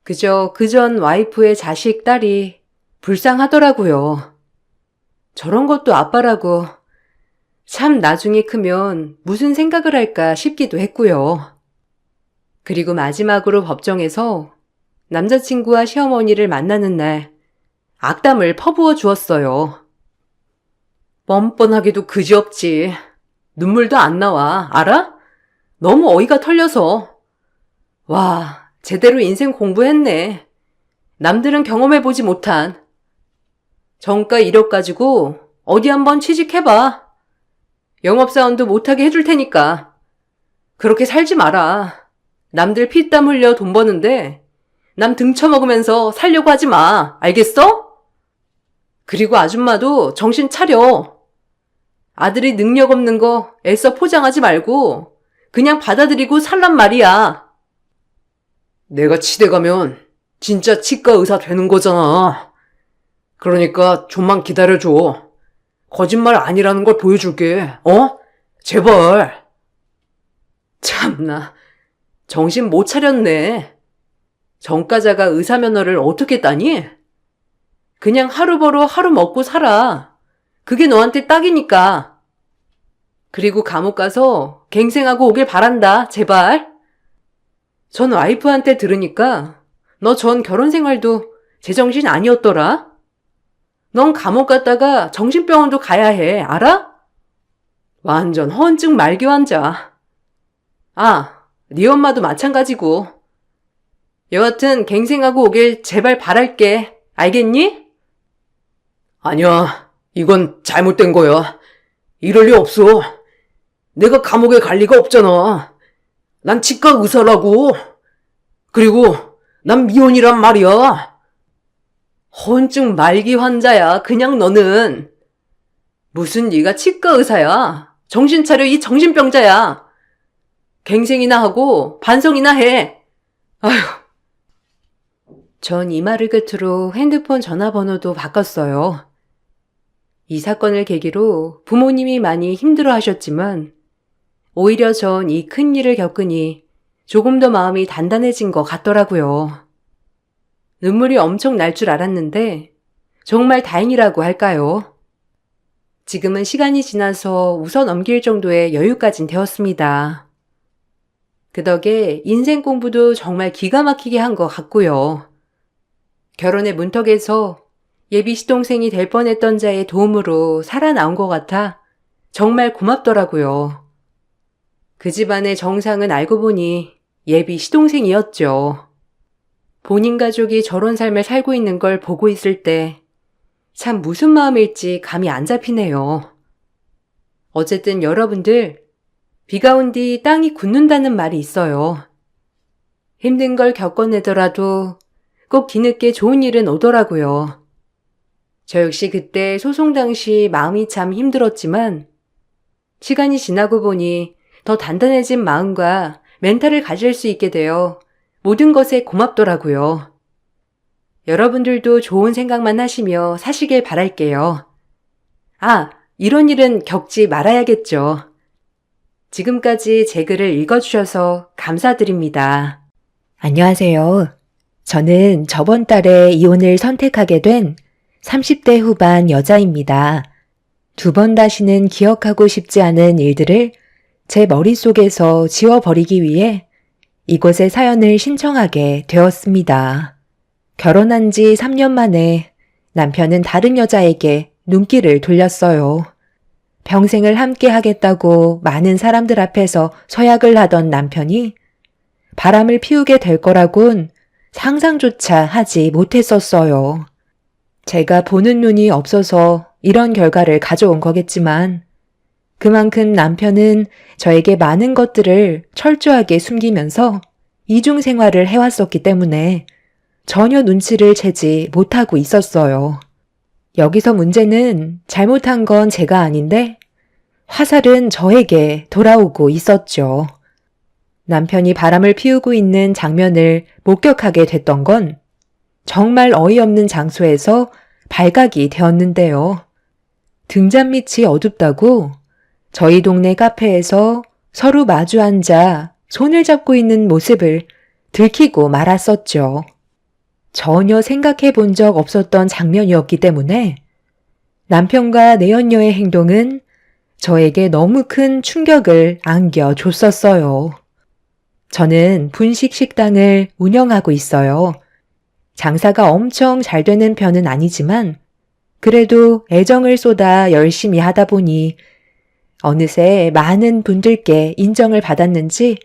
그저 그전 와이프의 자식 딸이 불쌍하더라고요. 저런 것도 아빠라고 참 나중에 크면 무슨 생각을 할까 싶기도 했고요. 그리고 마지막으로 법정에서 남자친구와 시어머니를 만나는 날 악담을 퍼부어 주었어요. 뻔뻔하게도 그지없지. 눈물도 안 나와. 알아? 너무 어이가 털려서. 와, 제대로 인생 공부했네. 남들은 경험해보지 못한. 정가 이력 가지고 어디 한번 취직해봐. 영업사원도 못하게 해줄 테니까. 그렇게 살지 마라. 남들 피땀 흘려 돈 버는데 남 등쳐먹으면서 살려고 하지 마. 알겠어? 그리고 아줌마도 정신 차려. 아들이 능력 없는 거 애써 포장하지 말고 그냥 받아들이고 살란 말이야. 내가 치대 가면 진짜 치과 의사 되는 거잖아. 그러니까 좀만 기다려줘. 거짓말 아니라는 걸 보여줄게. 제발. 참나, 정신 못 차렸네. 전과자가 의사 면허를 어떻게 따니? 그냥 하루 벌어 하루 먹고 살아. 그게 너한테 딱이니까. 그리고 감옥 가서 갱생하고 오길 바란다, 제발. 전 와이프한테 들으니까 너 전 결혼 생활도 제정신 아니었더라? 넌 감옥 갔다가 정신병원도 가야 해, 알아? 완전 허언증 말기 환자. 아, 네 엄마도 마찬가지고. 여하튼 갱생하고 오길 제발 바랄게. 알겠니? 아니야, 이건 잘못된 거야. 이럴 리 없어. 내가 감옥에 갈 리가 없잖아. 난 치과 의사라고. 그리고 난 미혼이란 말이야. 허언증 말기 환자야, 그냥 너는. 무슨 네가 치과 의사야. 정신 차려, 이 정신병자야. 갱생이나 하고 반성이나 해. 아휴. 전 이 말을 끝으로 핸드폰 전화번호도 바꿨어요. 이 사건을 계기로 부모님이 많이 힘들어 하셨지만 오히려 전 이 큰일을 겪으니 조금 더 마음이 단단해진 것 같더라고요. 눈물이 엄청 날 줄 알았는데 정말 다행이라고 할까요? 지금은 시간이 지나서 웃어 넘길 정도의 여유까진 되었습니다. 그 덕에 인생 공부도 정말 기가 막히게 한 것 같고요. 결혼의 문턱에서 예비 시동생이 될 뻔했던 자의 도움으로 살아나온 것 같아 정말 고맙더라고요. 그 집안의 정상은 알고 보니 예비 시동생이었죠. 본인 가족이 저런 삶을 살고 있는 걸 보고 있을 때 참 무슨 마음일지 감이 안 잡히네요. 어쨌든 여러분들, 비가 온 뒤 땅이 굳는다는 말이 있어요. 힘든 걸 겪어내더라도 꼭 뒤늦게 좋은 일은 오더라고요. 저 역시 그때 소송 당시 마음이 참 힘들었지만 시간이 지나고 보니 더 단단해진 마음과 멘탈을 가질 수 있게 되어 모든 것에 고맙더라고요. 여러분들도 좋은 생각만 하시며 사시길 바랄게요. 아, 이런 일은 겪지 말아야겠죠. 지금까지 제 글을 읽어주셔서 감사드립니다. 안녕하세요. 저는 저번 달에 이혼을 선택하게 된 30대 후반 여자입니다. 두 번 다시는 기억하고 싶지 않은 일들을 제 머릿속에서 지워버리기 위해 이곳에 사연을 신청하게 되었습니다. 결혼한 지 3년 만에 남편은 다른 여자에게 눈길을 돌렸어요. 평생을 함께 하겠다고 많은 사람들 앞에서 서약을 하던 남편이 바람을 피우게 될 거라곤 상상조차 하지 못했었어요. 제가 보는 눈이 없어서 이런 결과를 가져온 거겠지만 그만큼 남편은 저에게 많은 것들을 철저하게 숨기면서 이중 생활을 해왔었기 때문에 전혀 눈치를 채지 못하고 있었어요. 여기서 문제는 잘못한 건 제가 아닌데 화살은 저에게 돌아오고 있었죠. 남편이 바람을 피우고 있는 장면을 목격하게 됐던 건 정말 어이없는 장소에서 발각이 되었는데요. 등잔 밑이 어둡다고 저희 동네 카페에서 서로 마주 앉아 손을 잡고 있는 모습을 들키고 말았었죠. 전혀 생각해 본 적 없었던 장면이었기 때문에 남편과 내연녀의 행동은 저에게 너무 큰 충격을 안겨줬었어요. 저는 분식 식당을 운영하고 있어요. 장사가 엄청 잘 되는 편은 아니지만 그래도 애정을 쏟아 열심히 하다 보니 어느새 많은 분들께 인정을 받았는지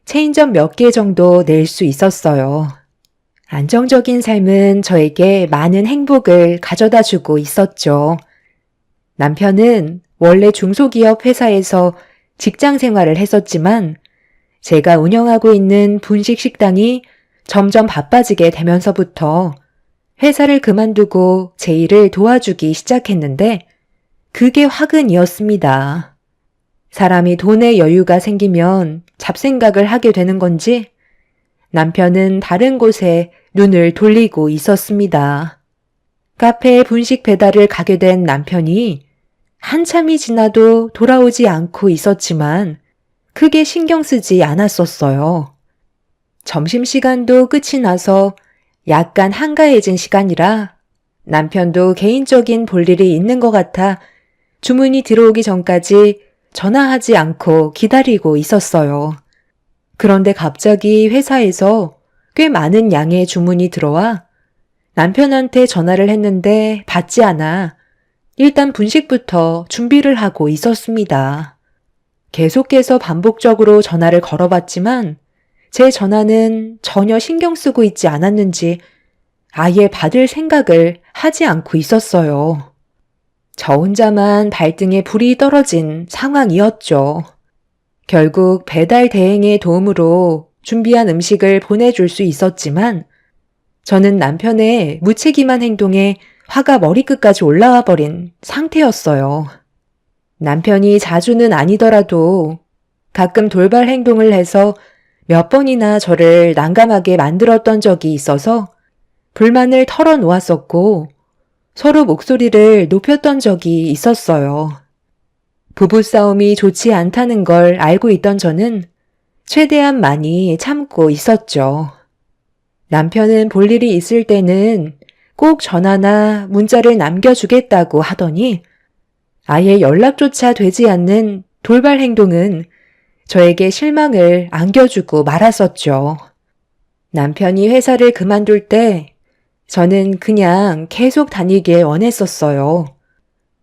체인점 몇 개 정도 낼 수 있었어요. 안정적인 삶은 저에게 많은 행복을 가져다 주고 있었죠. 남편은 원래 중소기업 회사에서 직장 생활을 했었지만 제가 운영하고 있는 분식 식당이 점점 바빠지게 되면서부터 회사를 그만두고 제 일을 도와주기 시작했는데 그게 화근이었습니다. 사람이 돈에 여유가 생기면 잡생각을 하게 되는 건지 남편은 다른 곳에 눈을 돌리고 있었습니다. 카페에 분식 배달을 가게 된 남편이 한참이 지나도 돌아오지 않고 있었지만 크게 신경 쓰지 않았었어요. 점심시간도 끝이 나서 약간 한가해진 시간이라 남편도 개인적인 볼일이 있는 것 같아 주문이 들어오기 전까지 전화하지 않고 기다리고 있었어요. 그런데 갑자기 회사에서 꽤 많은 양의 주문이 들어와 남편한테 전화를 했는데 받지 않아 일단 분식부터 준비를 하고 있었습니다. 계속해서 반복적으로 전화를 걸어봤지만 제 전화는 전혀 신경 쓰고 있지 않았는지 아예 받을 생각을 하지 않고 있었어요. 저 혼자만 발등에 불이 떨어진 상황이었죠. 결국 배달 대행의 도움으로 준비한 음식을 보내줄 수 있었지만 저는 남편의 무책임한 행동에 화가 머리끝까지 올라와 버린 상태였어요. 남편이 자주는 아니더라도 가끔 돌발 행동을 해서 몇 번이나 저를 난감하게 만들었던 적이 있어서 불만을 털어놓았었고 서로 목소리를 높였던 적이 있었어요. 부부싸움이 좋지 않다는 걸 알고 있던 저는 최대한 많이 참고 있었죠. 남편은 볼 일이 있을 때는 꼭 전화나 문자를 남겨주겠다고 하더니 아예 연락조차 되지 않는 돌발 행동은 저에게 실망을 안겨주고 말았었죠. 남편이 회사를 그만둘 때 저는 그냥 계속 다니길 원했었어요.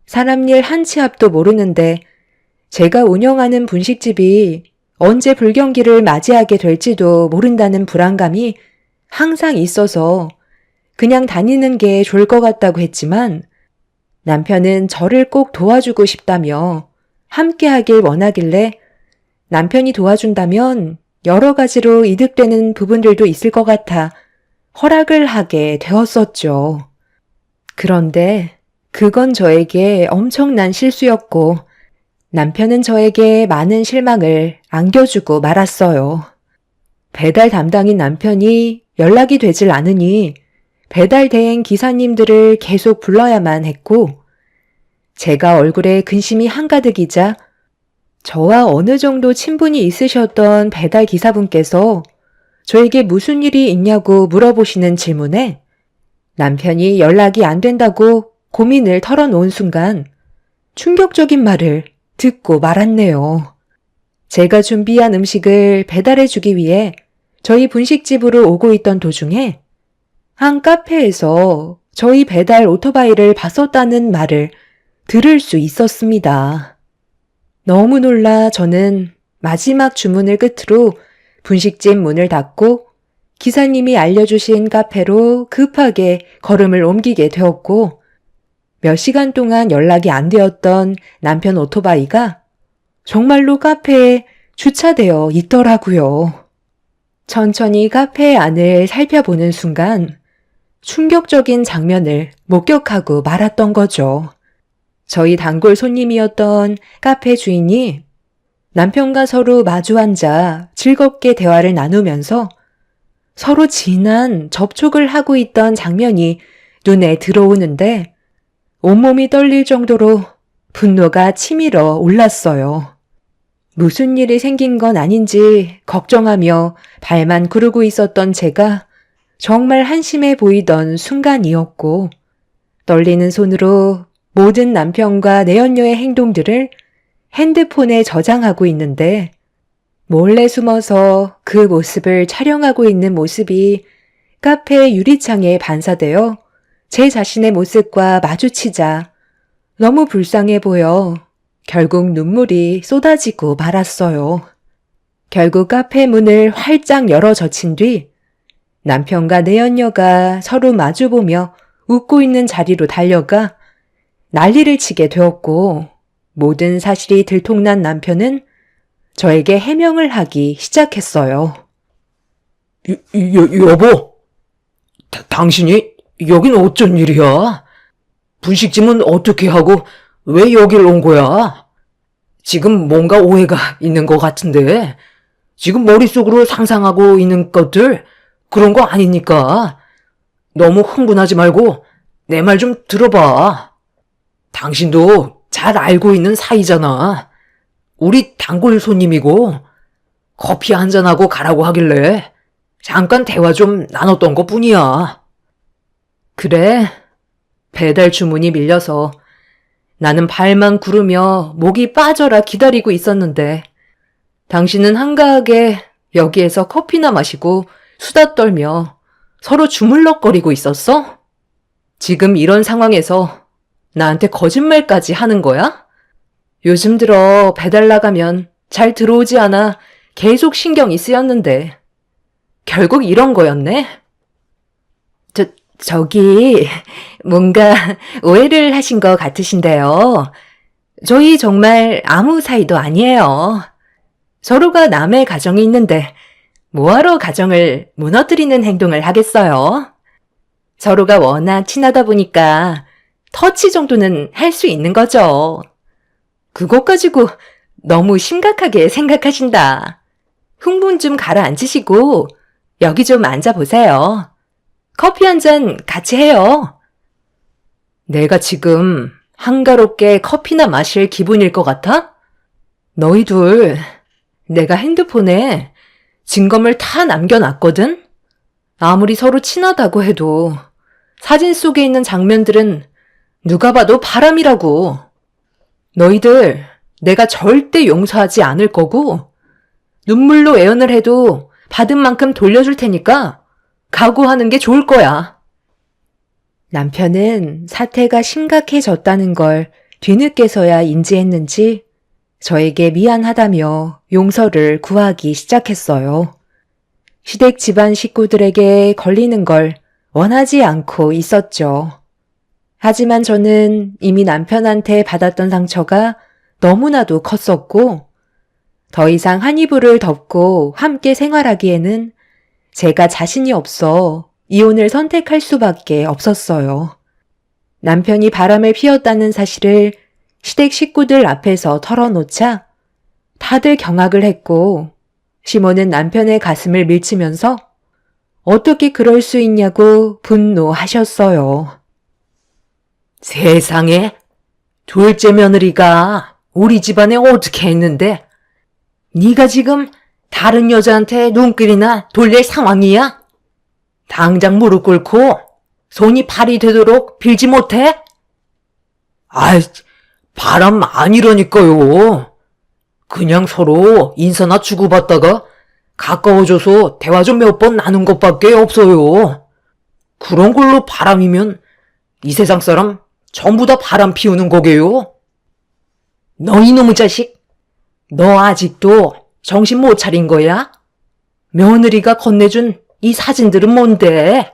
사람 일 한 치 앞도 모르는데 제가 운영하는 분식집이 언제 불경기를 맞이하게 될지도 모른다는 불안감이 항상 있어서 그냥 다니는 게 좋을 것 같다고 했지만 남편은 저를 꼭 도와주고 싶다며 함께 하길 원하길래 남편이 도와준다면 여러 가지로 이득되는 부분들도 있을 것 같아 허락을 하게 되었었죠. 그런데 그건 저에게 엄청난 실수였고 남편은 저에게 많은 실망을 안겨주고 말았어요. 배달 담당인 남편이 연락이 되질 않으니 배달 대행 기사님들을 계속 불러야만 했고 제가 얼굴에 근심이 한가득이자 저와 어느 정도 친분이 있으셨던 배달 기사분께서 저에게 무슨 일이 있냐고 물어보시는 질문에 남편이 연락이 안 된다고 고민을 털어놓은 순간 충격적인 말을 듣고 말았네요. 제가 준비한 음식을 배달해주기 위해 저희 분식집으로 오고 있던 도중에 한 카페에서 저희 배달 오토바이를 봤었다는 말을 들을 수 있었습니다. 너무 놀라 저는 마지막 주문을 끝으로 분식집 문을 닫고 기사님이 알려주신 카페로 급하게 걸음을 옮기게 되었고 몇 시간 동안 연락이 안 되었던 남편 오토바이가 정말로 카페에 주차되어 있더라고요. 천천히 카페 안을 살펴보는 순간 충격적인 장면을 목격하고 말았던 거죠. 저희 단골 손님이었던 카페 주인이 남편과 서로 마주 앉아 즐겁게 대화를 나누면서 서로 진한 접촉을 하고 있던 장면이 눈에 들어오는데 온몸이 떨릴 정도로 분노가 치밀어 올랐어요. 무슨 일이 생긴 건 아닌지 걱정하며 발만 구르고 있었던 제가 정말 한심해 보이던 순간이었고 떨리는 손으로 모든 남편과 내연녀의 행동들을 핸드폰에 저장하고 있는데 몰래 숨어서 그 모습을 촬영하고 있는 모습이 카페 유리창에 반사되어 제 자신의 모습과 마주치자 너무 불쌍해 보여 결국 눈물이 쏟아지고 말았어요. 결국 카페 문을 활짝 열어 젖힌 뒤 남편과 내연녀가 서로 마주보며 웃고 있는 자리로 달려가 난리를 치게 되었고 모든 사실이 들통난 남편은 저에게 해명을 하기 시작했어요. 여보, 당신이 여긴 어쩐 일이야? 분식집은 어떻게 하고 왜 여길 온 거야? 지금 뭔가 오해가 있는 것 같은데 지금 머릿속으로 상상하고 있는 것들 그런 거 아니니까 너무 흥분하지 말고 내 말 좀 들어봐. 당신도 잘 알고 있는 사이잖아. 우리 단골 손님이고 커피 한잔하고 가라고 하길래 잠깐 대화 좀 나눴던 것 뿐이야. 그래. 배달 주문이 밀려서 나는 발만 구르며 목이 빠져라 기다리고 있었는데 당신은 한가하게 여기에서 커피나 마시고 수다 떨며 서로 주물럭거리고 있었어? 지금 이런 상황에서 나한테 거짓말까지 하는 거야? 요즘 들어 배달 나가면 잘 들어오지 않아 계속 신경이 쓰였는데 결국 이런 거였네? 저기 뭔가 오해를 하신 것 같으신데요. 저희 정말 아무 사이도 아니에요. 서로가 남의 가정이 있는데 뭐하러 가정을 무너뜨리는 행동을 하겠어요? 서로가 워낙 친하다 보니까 터치 정도는 할 수 있는 거죠. 그것 가지고 너무 심각하게 생각하신다. 흥분 좀 가라앉히시고 여기 좀 앉아보세요. 커피 한 잔 같이 해요. 내가 지금 한가롭게 커피나 마실 기분일 것 같아? 너희 둘, 내가 핸드폰에 증거물 다 남겨놨거든? 아무리 서로 친하다고 해도 사진 속에 있는 장면들은 누가 봐도 바람이라고. 너희들 내가 절대 용서하지 않을 거고 눈물로 애연을 해도 받은 만큼 돌려줄 테니까 각오하는 게 좋을 거야. 남편은 사태가 심각해졌다는 걸 뒤늦게서야 인지했는지 저에게 미안하다며 용서를 구하기 시작했어요. 시댁 집안 식구들에게 걸리는 걸 원하지 않고 있었죠. 하지만 저는 이미 남편한테 받았던 상처가 너무나도 컸었고, 더 이상 한 이불을 덮고 함께 생활하기에는 제가 자신이 없어 이혼을 선택할 수밖에 없었어요. 남편이 바람을 피웠다는 사실을 시댁 식구들 앞에서 털어놓자 다들 경악을 했고, 시모는 남편의 가슴을 밀치면서 어떻게 그럴 수 있냐고 분노하셨어요. 세상에, 둘째 며느리가 우리 집안에 어떻게 했는데 네가 지금 다른 여자한테 눈길이나 돌릴 상황이야? 당장 무릎 꿇고 손이 발이 되도록 빌지 못해? 아이, 바람 아니라니까요. 그냥 서로 인사나 주고받다가 가까워져서 대화 좀 몇 번 나눈 것밖에 없어요. 그런 걸로 바람이면 이 세상 사람 전부 다 바람 피우는 거게요. 너 이놈의 자식, 너 아직도 정신 못 차린 거야? 며느리가 건네준 이 사진들은 뭔데?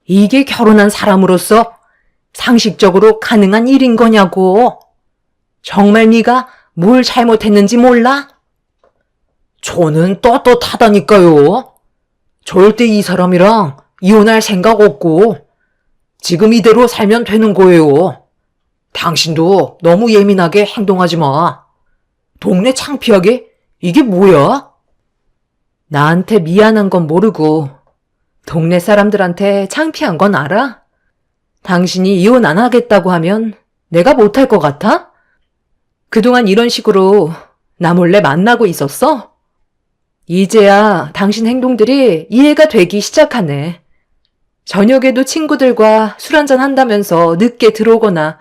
이게 결혼한 사람으로서 상식적으로 가능한 일인 거냐고. 정말 네가 뭘 잘못했는지 몰라? 저는 떳떳하다니까요. 절대 이 사람이랑 이혼할 생각 없고 지금 이대로 살면 되는 거예요. 당신도 너무 예민하게 행동하지 마. 동네 창피하게 이게 뭐야? 나한테 미안한 건 모르고 동네 사람들한테 창피한 건 알아? 당신이 이혼 안 하겠다고 하면 내가 못할 것 같아? 그동안 이런 식으로 나 몰래 만나고 있었어? 이제야 당신 행동들이 이해가 되기 시작하네. 저녁에도 친구들과 술 한잔 한다면서 늦게 들어오거나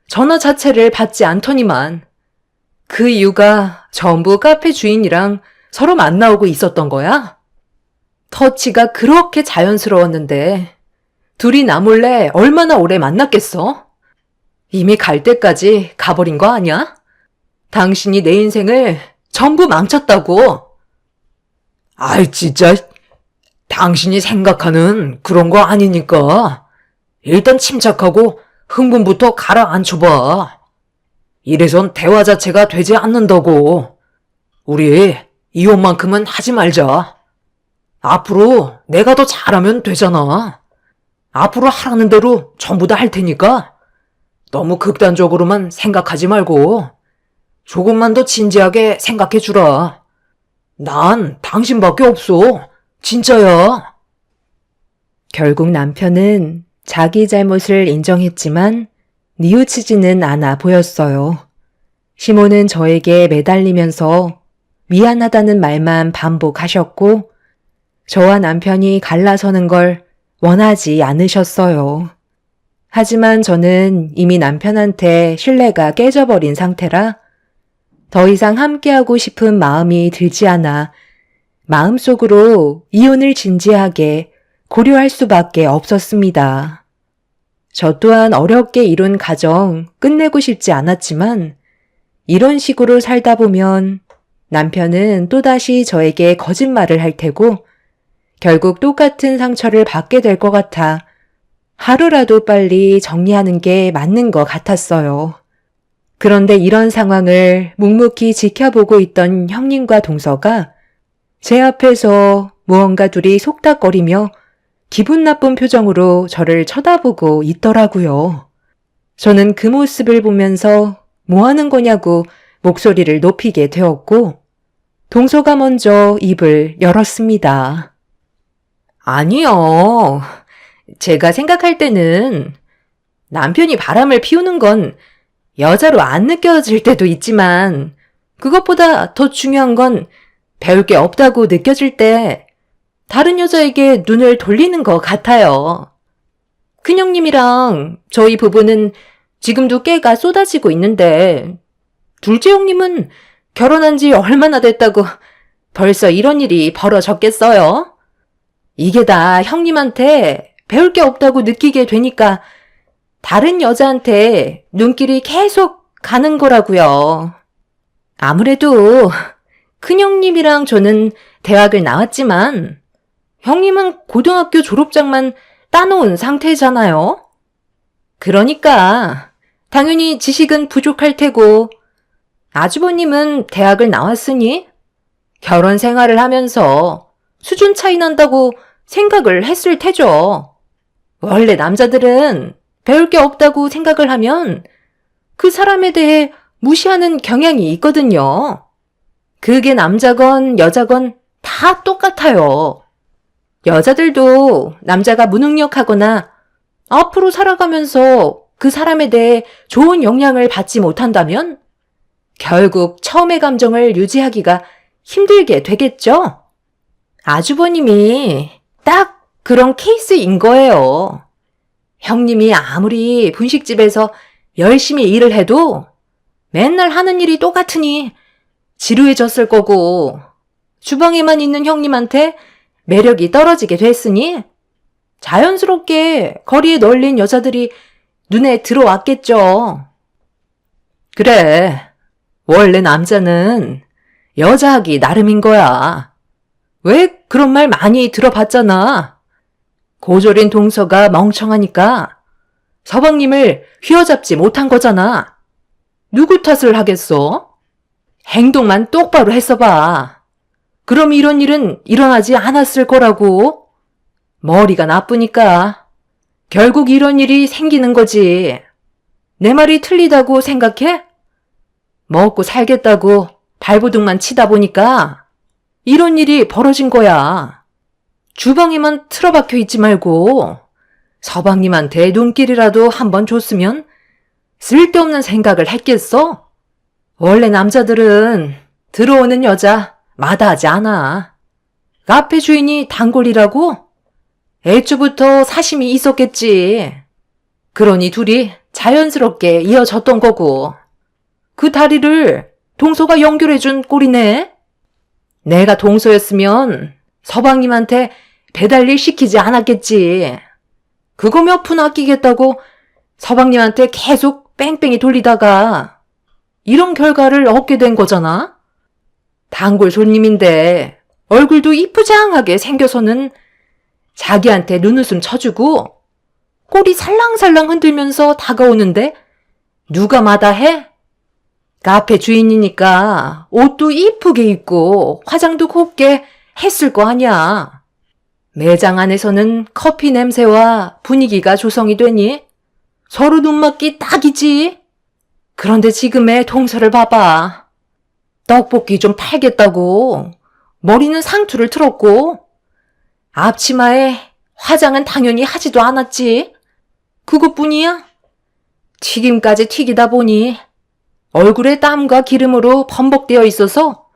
전화 자체를 받지 않더니만 그 이유가 전부 카페 주인이랑 서로 만나오고 있었던 거야? 터치가 그렇게 자연스러웠는데 둘이 나 몰래 얼마나 오래 만났겠어? 이미 갈 때까지 가버린 거 아니야? 당신이 내 인생을 전부 망쳤다고. 아이 진짜 당신이 생각하는 그런 거 아니니까 일단 침착하고 흥분부터 가라앉혀봐. 이래선 대화 자체가 되지 않는다고. 우리 이혼만큼은 하지 말자. 앞으로 내가 더 잘하면 되잖아. 앞으로 하라는 대로 전부 다 할 테니까 너무 극단적으로만 생각하지 말고 조금만 더 진지하게 생각해 주라. 난 당신밖에 없어. 진짜야. 결국 남편은 자기 잘못을 인정했지만 뉘우치지는 않아 보였어요. 시모는 저에게 매달리면서 미안하다는 말만 반복하셨고 저와 남편이 갈라서는 걸 원하지 않으셨어요. 하지만 저는 이미 남편한테 신뢰가 깨져버린 상태라 더 이상 함께하고 싶은 마음이 들지 않아 마음속으로 이혼을 진지하게 고려할 수밖에 없었습니다. 저 또한 어렵게 이룬 가정 끝내고 싶지 않았지만 이런 식으로 살다 보면 남편은 또다시 저에게 거짓말을 할 테고 결국 똑같은 상처를 받게 될 것 같아 하루라도 빨리 정리하는 게 맞는 것 같았어요. 그런데 이런 상황을 묵묵히 지켜보고 있던 형님과 동서가 제 앞에서 무언가 둘이 속닥거리며 기분 나쁜 표정으로 저를 쳐다보고 있더라고요. 저는 그 모습을 보면서 뭐 하는 거냐고 목소리를 높이게 되었고 동서가 먼저 입을 열었습니다. 아니요. 제가 생각할 때는 남편이 바람을 피우는 건 여자로 안 느껴질 때도 있지만 그것보다 더 중요한 건 배울 게 없다고 느껴질 때 다른 여자에게 눈을 돌리는 것 같아요. 큰형님이랑 저희 부부는 지금도 깨가 쏟아지고 있는데 둘째 형님은 결혼한 지 얼마나 됐다고 벌써 이런 일이 벌어졌겠어요? 이게 다 형님한테 배울 게 없다고 느끼게 되니까 다른 여자한테 눈길이 계속 가는 거라고요. 아무래도 큰형님이랑 저는 대학을 나왔지만 형님은 고등학교 졸업장만 따놓은 상태잖아요. 그러니까 당연히 지식은 부족할 테고 아주버님은 대학을 나왔으니 결혼 생활을 하면서 수준 차이 난다고 생각을 했을 테죠. 원래 남자들은 배울 게 없다고 생각을 하면 그 사람에 대해 무시하는 경향이 있거든요. 그게 남자건 여자건 다 똑같아요. 여자들도 남자가 무능력하거나 앞으로 살아가면서 그 사람에 대해 좋은 영향을 받지 못한다면 결국 처음의 감정을 유지하기가 힘들게 되겠죠? 아주버님이 딱 그런 케이스인 거예요. 형님이 아무리 분식집에서 열심히 일을 해도 맨날 하는 일이 똑같으니 지루해졌을 거고 주방에만 있는 형님한테 매력이 떨어지게 됐으니 자연스럽게 거리에 널린 여자들이 눈에 들어왔겠죠. 그래, 원래 남자는 여자하기 나름인 거야. 왜 그런 말 많이 들어봤잖아. 고졸인 동서가 멍청하니까 서방님을 휘어잡지 못한 거잖아. 누구 탓을 하겠어? 행동만 똑바로 했어봐. 그럼 이런 일은 일어나지 않았을 거라고. 머리가 나쁘니까 결국 이런 일이 생기는 거지. 내 말이 틀리다고 생각해? 먹고 살겠다고 발버둥만 치다 보니까 이런 일이 벌어진 거야. 주방에만 틀어박혀 있지 말고 서방님한테 눈길이라도 한번 줬으면 쓸데없는 생각을 했겠어? 원래 남자들은 들어오는 여자 마다하지 않아. 카페 주인이 단골이라고? 애초부터 사심이 있었겠지. 그러니 둘이 자연스럽게 이어졌던 거고. 그 다리를 동서가 연결해준 꼴이네. 내가 동서였으면 서방님한테 배달일 시키지 않았겠지. 그거 몇 푼 아끼겠다고 서방님한테 계속 뺑뺑이 돌리다가 이런 결과를 얻게 된 거잖아. 단골 손님인데 얼굴도 이쁘장하게 생겨서는 자기한테 눈웃음 쳐주고 꼬리 살랑살랑 흔들면서 다가오는데 누가 마다해? 카페 주인이니까 옷도 이쁘게 입고 화장도 곱게 했을 거 아니야. 매장 안에서는 커피 냄새와 분위기가 조성이 되니 서로 눈맞기 딱이지. 그런데 지금의 동서를 봐봐. 떡볶이 좀 팔겠다고 머리는 상투를 틀었고 앞치마에 화장은 당연히 하지도 않았지. 그것뿐이야? 튀김까지 튀기다 보니 얼굴에 땀과 기름으로 범벅되어 있어서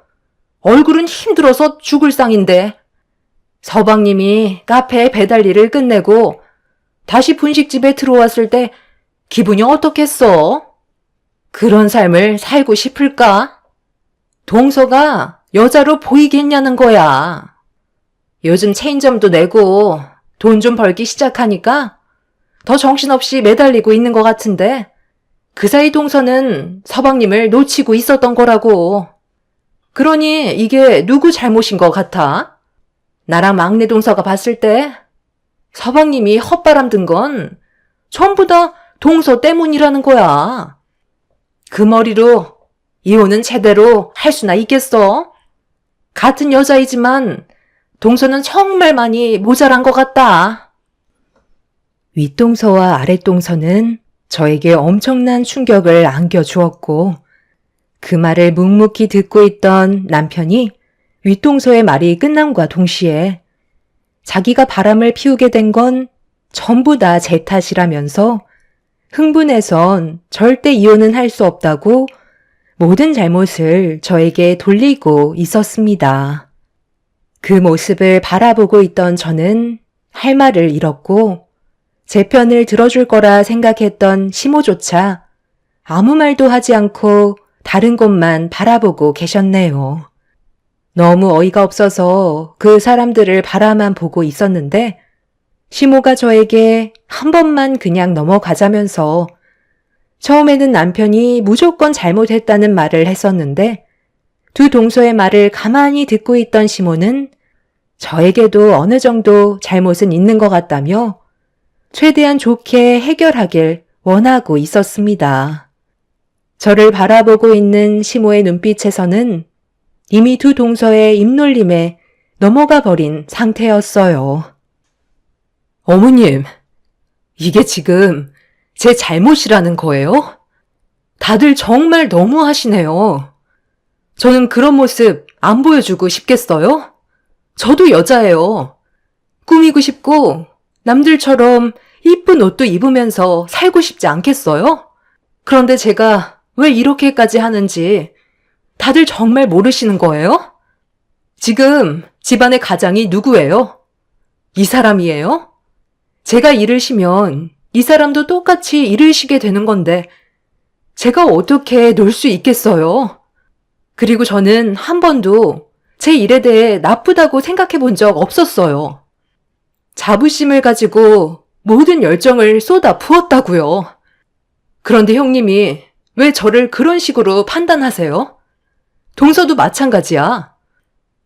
얼굴은 힘들어서 죽을 상인데 서방님이 카페 배달 일을 끝내고 다시 분식집에 들어왔을 때 기분이 어떻겠어? 그런 삶을 살고 싶을까? 동서가 여자로 보이겠냐는 거야. 요즘 체인점도 내고 돈 좀 벌기 시작하니까 더 정신없이 매달리고 있는 것 같은데 그 사이 동서는 서방님을 놓치고 있었던 거라고. 그러니 이게 누구 잘못인 것 같아? 나랑 막내 동서가 봤을 때 서방님이 헛바람 든 건 전부 다 동서 때문이라는 거야. 그 머리로 이혼은 제대로 할 수나 있겠어? 같은 여자이지만 동서는 정말 많이 모자란 것 같다. 윗동서와 아랫동서는 저에게 엄청난 충격을 안겨주었고 그 말을 묵묵히 듣고 있던 남편이 윗동서의 말이 끝남과 동시에 자기가 바람을 피우게 된 건 전부 다 제 탓이라면서 흥분해선 절대 이혼은 할 수 없다고 모든 잘못을 저에게 돌리고 있었습니다. 그 모습을 바라보고 있던 저는 할 말을 잃었고 제 편을 들어줄 거라 생각했던 시모조차 아무 말도 하지 않고 다른 곳만 바라보고 계셨네요. 너무 어이가 없어서 그 사람들을 바라만 보고 있었는데 시모가 저에게 한 번만 그냥 넘어가자면서 처음에는 남편이 무조건 잘못했다는 말을 했었는데 두 동서의 말을 가만히 듣고 있던 시모는 저에게도 어느 정도 잘못은 있는 것 같다며 최대한 좋게 해결하길 원하고 있었습니다. 저를 바라보고 있는 시모의 눈빛에서는 이미 두 동서의 입놀림에 넘어가 버린 상태였어요. 어머님, 이게 지금 제 잘못이라는 거예요? 다들 정말 너무하시네요. 저는 그런 모습 안 보여주고 싶겠어요? 저도 여자예요. 꾸미고 싶고 남들처럼 이쁜 옷도 입으면서 살고 싶지 않겠어요? 그런데 제가 왜 이렇게까지 하는지 다들 정말 모르시는 거예요? 지금 집안의 가장이 누구예요? 이 사람이에요? 제가 일을 쉬면 이 사람도 똑같이 일을 쉬게 되는 건데 제가 어떻게 놀 수 있겠어요? 그리고 저는 한 번도 제 일에 대해 나쁘다고 생각해 본 적 없었어요. 자부심을 가지고 모든 열정을 쏟아 부었다고요. 그런데 형님이 왜 저를 그런 식으로 판단하세요? 동서도 마찬가지야.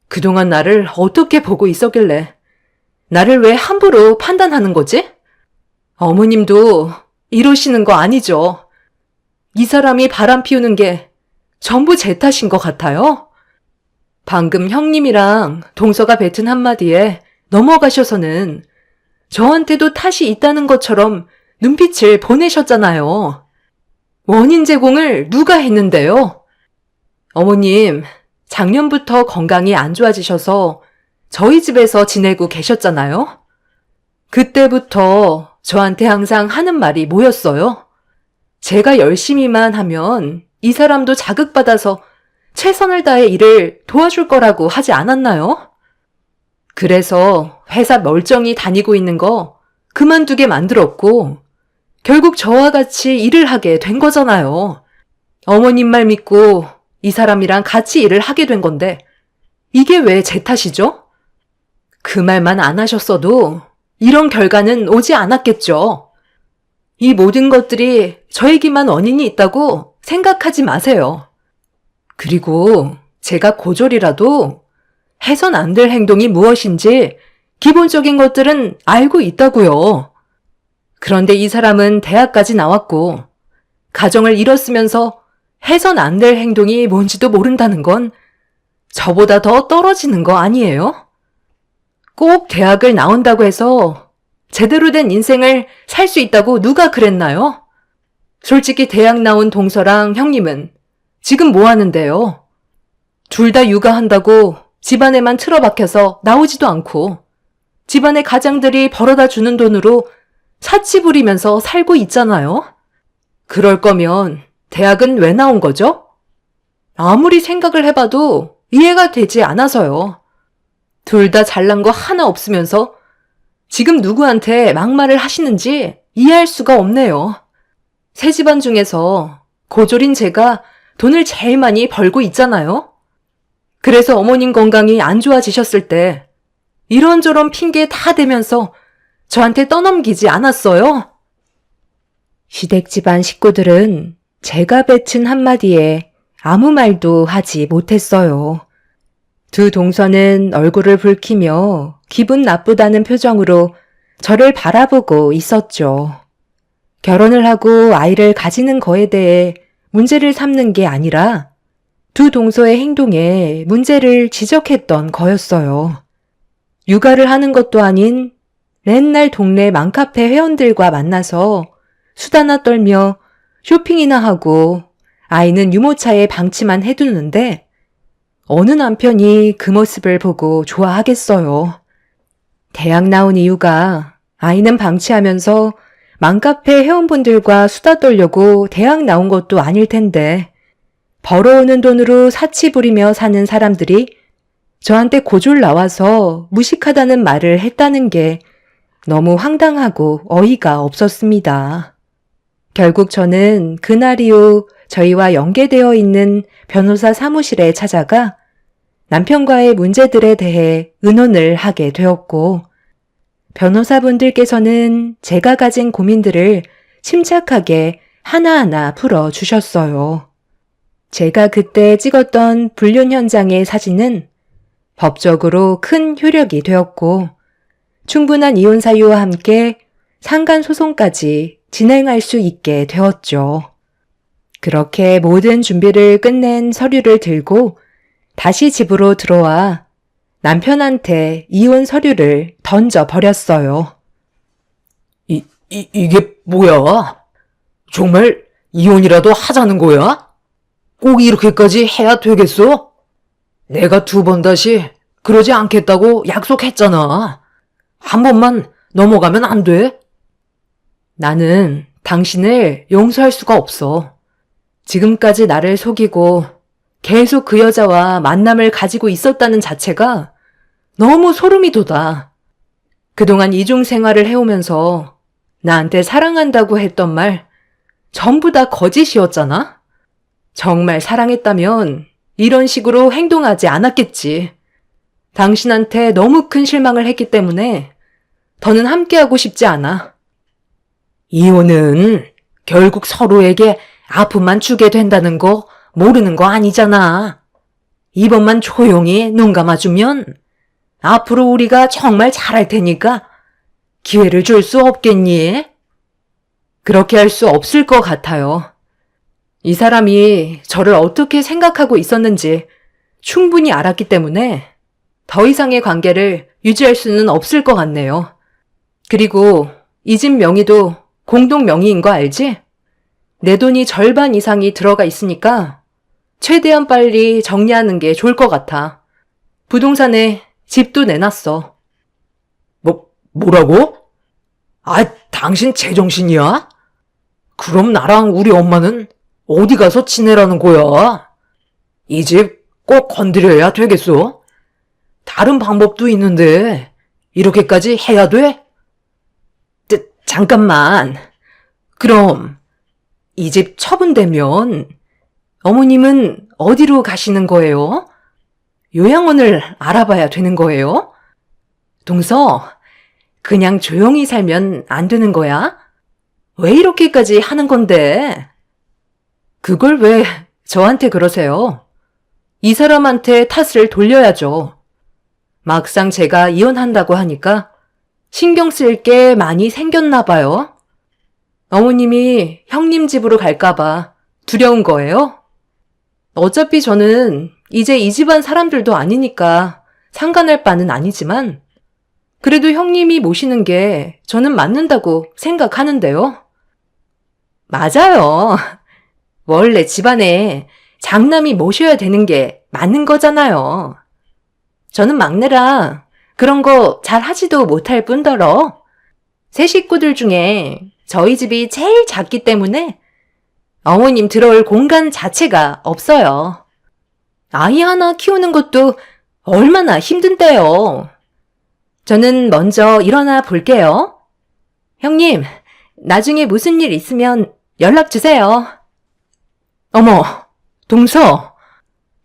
그동안 나를 어떻게 보고 있었길래 나를 왜 함부로 판단하는 거지? 어머님도 이러시는 거 아니죠? 이 사람이 바람 피우는 게 전부 제 탓인 것 같아요? 방금 형님이랑 동서가 뱉은 한마디에 넘어가셔서는 저한테도 탓이 있다는 것처럼 눈빛을 보내셨잖아요. 원인 제공을 누가 했는데요? 어머님, 작년부터 건강이 안 좋아지셔서 저희 집에서 지내고 계셨잖아요? 그때부터 저한테 항상 하는 말이 뭐였어요? 제가 열심히만 하면 이 사람도 자극받아서 최선을 다해 일을 도와줄 거라고 하지 않았나요? 그래서 회사 멀쩡히 다니고 있는 거 그만두게 만들었고 결국 저와 같이 일을 하게 된 거잖아요. 어머님 말 믿고 이 사람이랑 같이 일을 하게 된 건데 이게 왜 제 탓이죠? 그 말만 안 하셨어도 이런 결과는 오지 않았겠죠. 이 모든 것들이 저에게만 원인이 있다고 생각하지 마세요. 그리고 제가 고졸이라도 해선 안 될 행동이 무엇인지 기본적인 것들은 알고 있다고요. 그런데 이 사람은 대학까지 나왔고 가정을 이뤘으면서 해선 안 될 행동이 뭔지도 모른다는 건 저보다 더 떨어지는 거 아니에요? 꼭 대학을 나온다고 해서 제대로 된 인생을 살 수 있다고 누가 그랬나요? 솔직히 대학 나온 동서랑 형님은 지금 뭐 하는데요? 둘 다 육아한다고 집안에만 틀어박혀서 나오지도 않고 집안의 가장들이 벌어다 주는 돈으로 사치 부리면서 살고 있잖아요? 그럴 거면 대학은 왜 나온 거죠? 아무리 생각을 해봐도 이해가 되지 않아서요. 둘 다 잘난 거 하나 없으면서 지금 누구한테 막말을 하시는지 이해할 수가 없네요. 새 집안 중에서 고졸인 제가 돈을 제일 많이 벌고 있잖아요. 그래서 어머님 건강이 안 좋아지셨을 때 이런저런 핑계 다 대면서 저한테 떠넘기지 않았어요? 시댁 집안 식구들은 제가 뱉은 한마디에 아무 말도 하지 못했어요. 두 동서는 얼굴을 붉히며 기분 나쁘다는 표정으로 저를 바라보고 있었죠. 결혼을 하고 아이를 가지는 거에 대해 문제를 삼는 게 아니라 두 동서의 행동에 문제를 지적했던 거였어요. 육아를 하는 것도 아닌 맨날 동네 맘카페 회원들과 만나서 수다나 떨며 쇼핑이나 하고 아이는 유모차에 방치만 해두는데 어느 남편이 그 모습을 보고 좋아하겠어요. 대학 나온 이유가 아이는 방치하면서 맘카페 회원분들과 수다 떨려고 대학 나온 것도 아닐 텐데 벌어오는 돈으로 사치 부리며 사는 사람들이 저한테 고졸 나와서 무식하다는 말을 했다는 게 너무 황당하고 어이가 없었습니다. 결국 저는 그날 이후 저희와 연계되어 있는 변호사 사무실에 찾아가 남편과의 문제들에 대해 의논을 하게 되었고 변호사분들께서는 제가 가진 고민들을 침착하게 하나하나 풀어주셨어요. 제가 그때 찍었던 불륜 현장의 사진은 법적으로 큰 효력이 되었고 충분한 이혼 사유와 함께 상간 소송까지 진행할 수 있게 되었죠. 그렇게 모든 준비를 끝낸 서류를 들고 다시 집으로 들어와 남편한테 이혼 서류를 던져버렸어요. 이게 뭐야? 정말 이혼이라도 하자는 거야? 꼭 이렇게까지 해야 되겠어? 내가 2번 다시 그러지 않겠다고 약속했잖아. 한 번만 넘어가면 안 돼? 나는 당신을 용서할 수가 없어. 지금까지 나를 속이고 계속 그 여자와 만남을 가지고 있었다는 자체가 너무 소름이 돋아. 그동안 이중 생활을 해오면서 나한테 사랑한다고 했던 말 전부 다 거짓이었잖아? 정말 사랑했다면 이런 식으로 행동하지 않았겠지. 당신한테 너무 큰 실망을 했기 때문에 더는 함께하고 싶지 않아. 이혼은 결국 서로에게 아픔만 주게 된다는 거 모르는 거 아니잖아. 이번만 조용히 눈 감아주면 앞으로 우리가 정말 잘할 테니까 기회를 줄 수 없겠니? 그렇게 할 수 없을 것 같아요. 이 사람이 저를 어떻게 생각하고 있었는지 충분히 알았기 때문에 더 이상의 관계를 유지할 수는 없을 것 같네요. 그리고 이 집 명의도 공동 명의인 거 알지? 내 돈이 절반 이상이 들어가 있으니까 최대한 빨리 정리하는 게 좋을 것 같아. 부동산에 집도 내놨어. 뭐라고? 당신 제정신이야? 그럼 나랑 우리 엄마는 어디 가서 지내라는 거야? 이 집 꼭 건드려야 되겠어? 다른 방법도 있는데 이렇게까지 해야 돼? 잠깐만. 그럼 이 집 처분되면 어머님은 어디로 가시는 거예요? 요양원을 알아봐야 되는 거예요? 동서, 그냥 조용히 살면 안 되는 거야? 왜 이렇게까지 하는 건데? 그걸 왜 저한테 그러세요? 이 사람한테 탓을 돌려야죠. 막상 제가 이혼한다고 하니까 신경 쓸 게 많이 생겼나 봐요. 어머님이 형님 집으로 갈까봐 두려운 거예요? 어차피 저는 이제 이 집안 사람들도 아니니까 상관할 바는 아니지만 그래도 형님이 모시는 게 저는 맞는다고 생각하는데요. 맞아요. 원래 집안에 장남이 모셔야 되는 게 맞는 거잖아요. 저는 막내라 그런 거 잘 하지도 못할 뿐더러 세 식구들 중에 저희 집이 제일 작기 때문에 어머님 들어올 공간 자체가 없어요. 아이 하나 키우는 것도 얼마나 힘든데요. 저는 먼저 일어나 볼게요. 형님, 나중에 무슨 일 있으면 연락 주세요. 어머, 동서,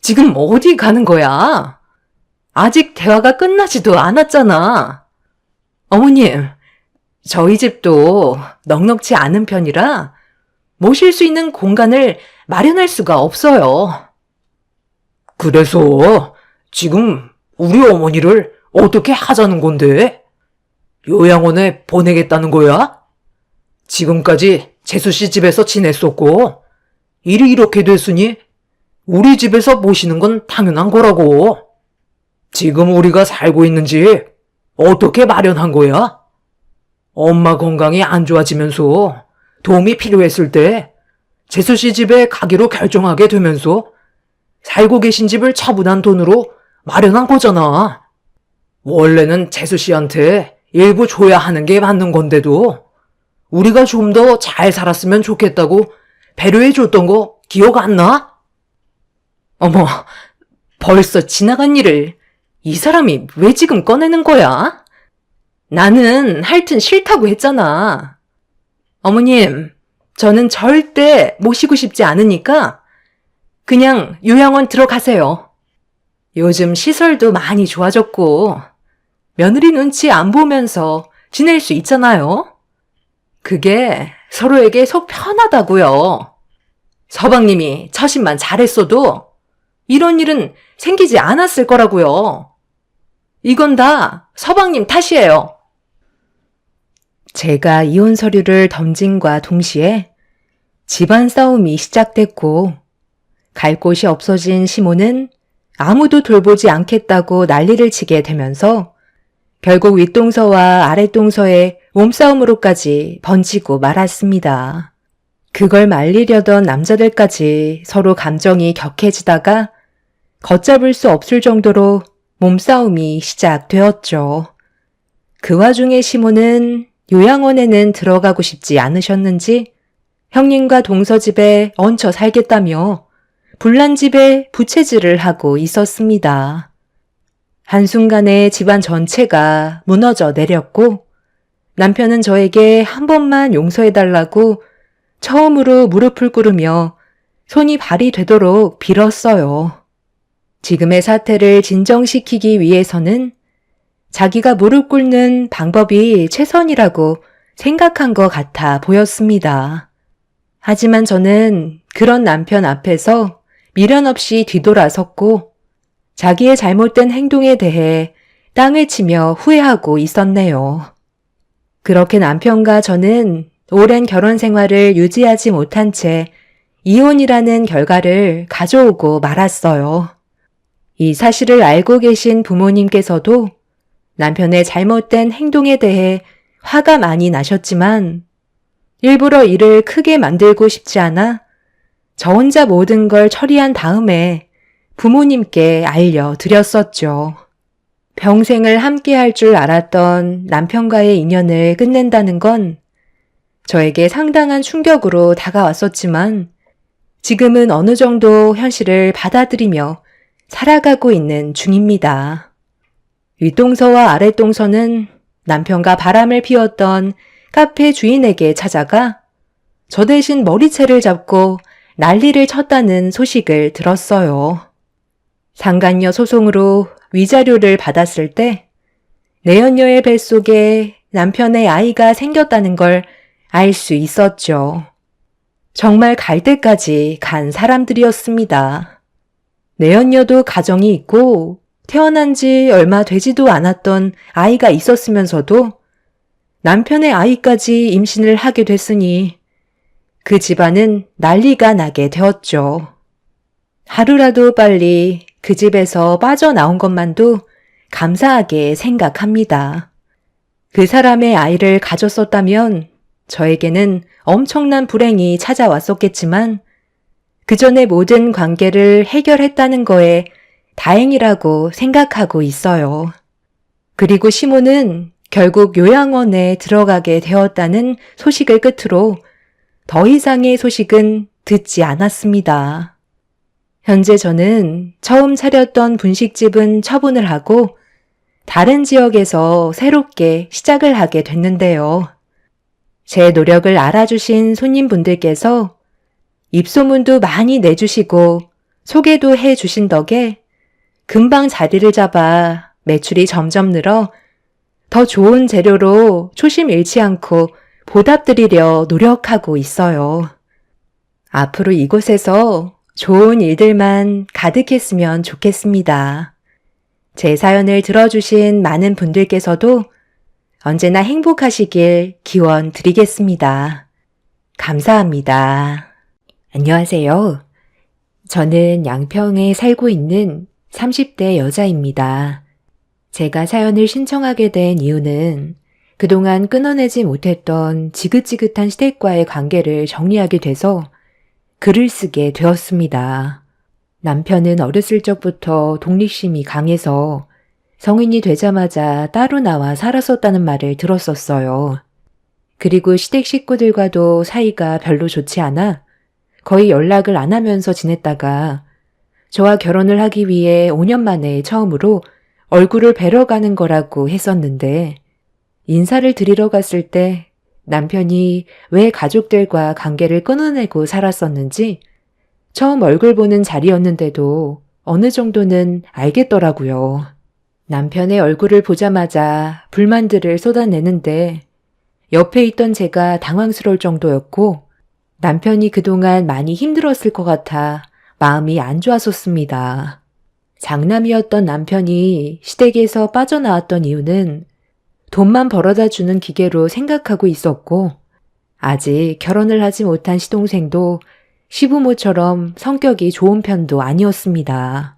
지금 어디 가는 거야? 아직 대화가 끝나지도 않았잖아. 어머님, 저희 집도 넉넉지 않은 편이라 모실 수 있는 공간을 마련할 수가 없어요. 그래서 지금 우리 어머니를 어떻게 하자는 건데? 요양원에 보내겠다는 거야? 지금까지 재수 씨 집에서 지냈었고 일이 이렇게 됐으니 우리 집에서 모시는 건 당연한 거라고. 지금 우리가 살고 있는 집 어떻게 마련한 거야? 엄마 건강이 안 좋아지면서 도움이 필요했을 때 재수 씨 집에 가기로 결정하게 되면서 살고 계신 집을 처분한 돈으로 마련한 거잖아. 원래는 재수 씨한테 일부 줘야 하는 게 맞는 건데도 우리가 좀 더 잘 살았으면 좋겠다고 배려해 줬던 거 기억 안 나? 어머, 벌써 지나간 일을 이 사람이 왜 지금 꺼내는 거야? 나는 하여튼 싫다고 했잖아. 어머님, 저는 절대 모시고 싶지 않으니까 그냥 요양원 들어가세요. 요즘 시설도 많이 좋아졌고 며느리 눈치 안 보면서 지낼 수 있잖아요. 그게 서로에게 속 편하다고요. 서방님이 처신만 잘했어도 이런 일은 생기지 않았을 거라고요. 이건 다 서방님 탓이에요. 제가 이혼 서류를 던짐과 동시에 집안 싸움이 시작됐고 갈 곳이 없어진 시모는 아무도 돌보지 않겠다고 난리를 치게 되면서 결국 윗동서와 아랫동서의 몸싸움으로까지 번지고 말았습니다. 그걸 말리려던 남자들까지 서로 감정이 격해지다가 걷잡을 수 없을 정도로 몸싸움이 시작되었죠. 그 와중에 시모는 요양원에는 들어가고 싶지 않으셨는지 형님과 동서 집에 얹혀 살겠다며 불난 집에 부채질을 하고 있었습니다. 한순간에 집안 전체가 무너져 내렸고 남편은 저에게 한 번만 용서해달라고 처음으로 무릎을 꿇으며 손이 발이 되도록 빌었어요. 지금의 사태를 진정시키기 위해서는 자기가 무릎 꿇는 방법이 최선이라고 생각한 것 같아 보였습니다. 하지만 저는 그런 남편 앞에서 미련 없이 뒤돌아섰고 자기의 잘못된 행동에 대해 땅을 치며 후회하고 있었네요. 그렇게 남편과 저는 오랜 결혼 생활을 유지하지 못한 채 이혼이라는 결과를 가져오고 말았어요. 이 사실을 알고 계신 부모님께서도 남편의 잘못된 행동에 대해 화가 많이 나셨지만 일부러 일을 크게 만들고 싶지 않아 저 혼자 모든 걸 처리한 다음에 부모님께 알려드렸었죠. 평생을 함께 할 줄 알았던 남편과의 인연을 끝낸다는 건 저에게 상당한 충격으로 다가왔었지만 지금은 어느 정도 현실을 받아들이며 살아가고 있는 중입니다. 윗동서와 아랫동서는 남편과 바람을 피웠던 카페 주인에게 찾아가 저 대신 머리채를 잡고 난리를 쳤다는 소식을 들었어요. 상간녀 소송으로 위자료를 받았을 때 내연녀의 뱃속에 남편의 아이가 생겼다는 걸 알 수 있었죠. 정말 갈 때까지 간 사람들이었습니다. 내연녀도 가정이 있고 태어난 지 얼마 되지도 않았던 아이가 있었으면서도 남편의 아이까지 임신을 하게 됐으니 그 집안은 난리가 나게 되었죠. 하루라도 빨리 그 집에서 빠져나온 것만도 감사하게 생각합니다. 그 사람의 아이를 가졌었다면 저에게는 엄청난 불행이 찾아왔었겠지만 그 전에 모든 관계를 해결했다는 거에 다행이라고 생각하고 있어요. 그리고 시모는 결국 요양원에 들어가게 되었다는 소식을 끝으로 더 이상의 소식은 듣지 않았습니다. 현재 저는 처음 차렸던 분식집은 처분을 하고 다른 지역에서 새롭게 시작을 하게 됐는데요. 제 노력을 알아주신 손님분들께서 입소문도 많이 내주시고 소개도 해주신 덕에 금방 자리를 잡아 매출이 점점 늘어 더 좋은 재료로 초심 잃지 않고 보답드리려 노력하고 있어요. 앞으로 이곳에서 좋은 일들만 가득했으면 좋겠습니다. 제 사연을 들어주신 많은 분들께서도 언제나 행복하시길 기원 드리겠습니다. 감사합니다. 안녕하세요. 저는 양평에 살고 있는 30대 여자입니다. 제가 사연을 신청하게 된 이유는 그동안 끊어내지 못했던 지긋지긋한 시댁과의 관계를 정리하게 돼서 글을 쓰게 되었습니다. 남편은 어렸을 적부터 독립심이 강해서 성인이 되자마자 따로 나와 살았었다는 말을 들었었어요. 그리고 시댁 식구들과도 사이가 별로 좋지 않아 거의 연락을 안 하면서 지냈다가 저와 결혼을 하기 위해 5년 만에 처음으로 얼굴을 뵈러 가는 거라고 했었는데 인사를 드리러 갔을 때 남편이 왜 가족들과 관계를 끊어내고 살았었는지 처음 얼굴 보는 자리였는데도 어느 정도는 알겠더라고요. 남편의 얼굴을 보자마자 불만들을 쏟아내는데 옆에 있던 제가 당황스러울 정도였고 남편이 그동안 많이 힘들었을 것 같아 마음이 안 좋았었습니다. 장남이었던 남편이 시댁에서 빠져나왔던 이유는 돈만 벌어다 주는 기계로 생각하고 있었고 아직 결혼을 하지 못한 시동생도 시부모처럼 성격이 좋은 편도 아니었습니다.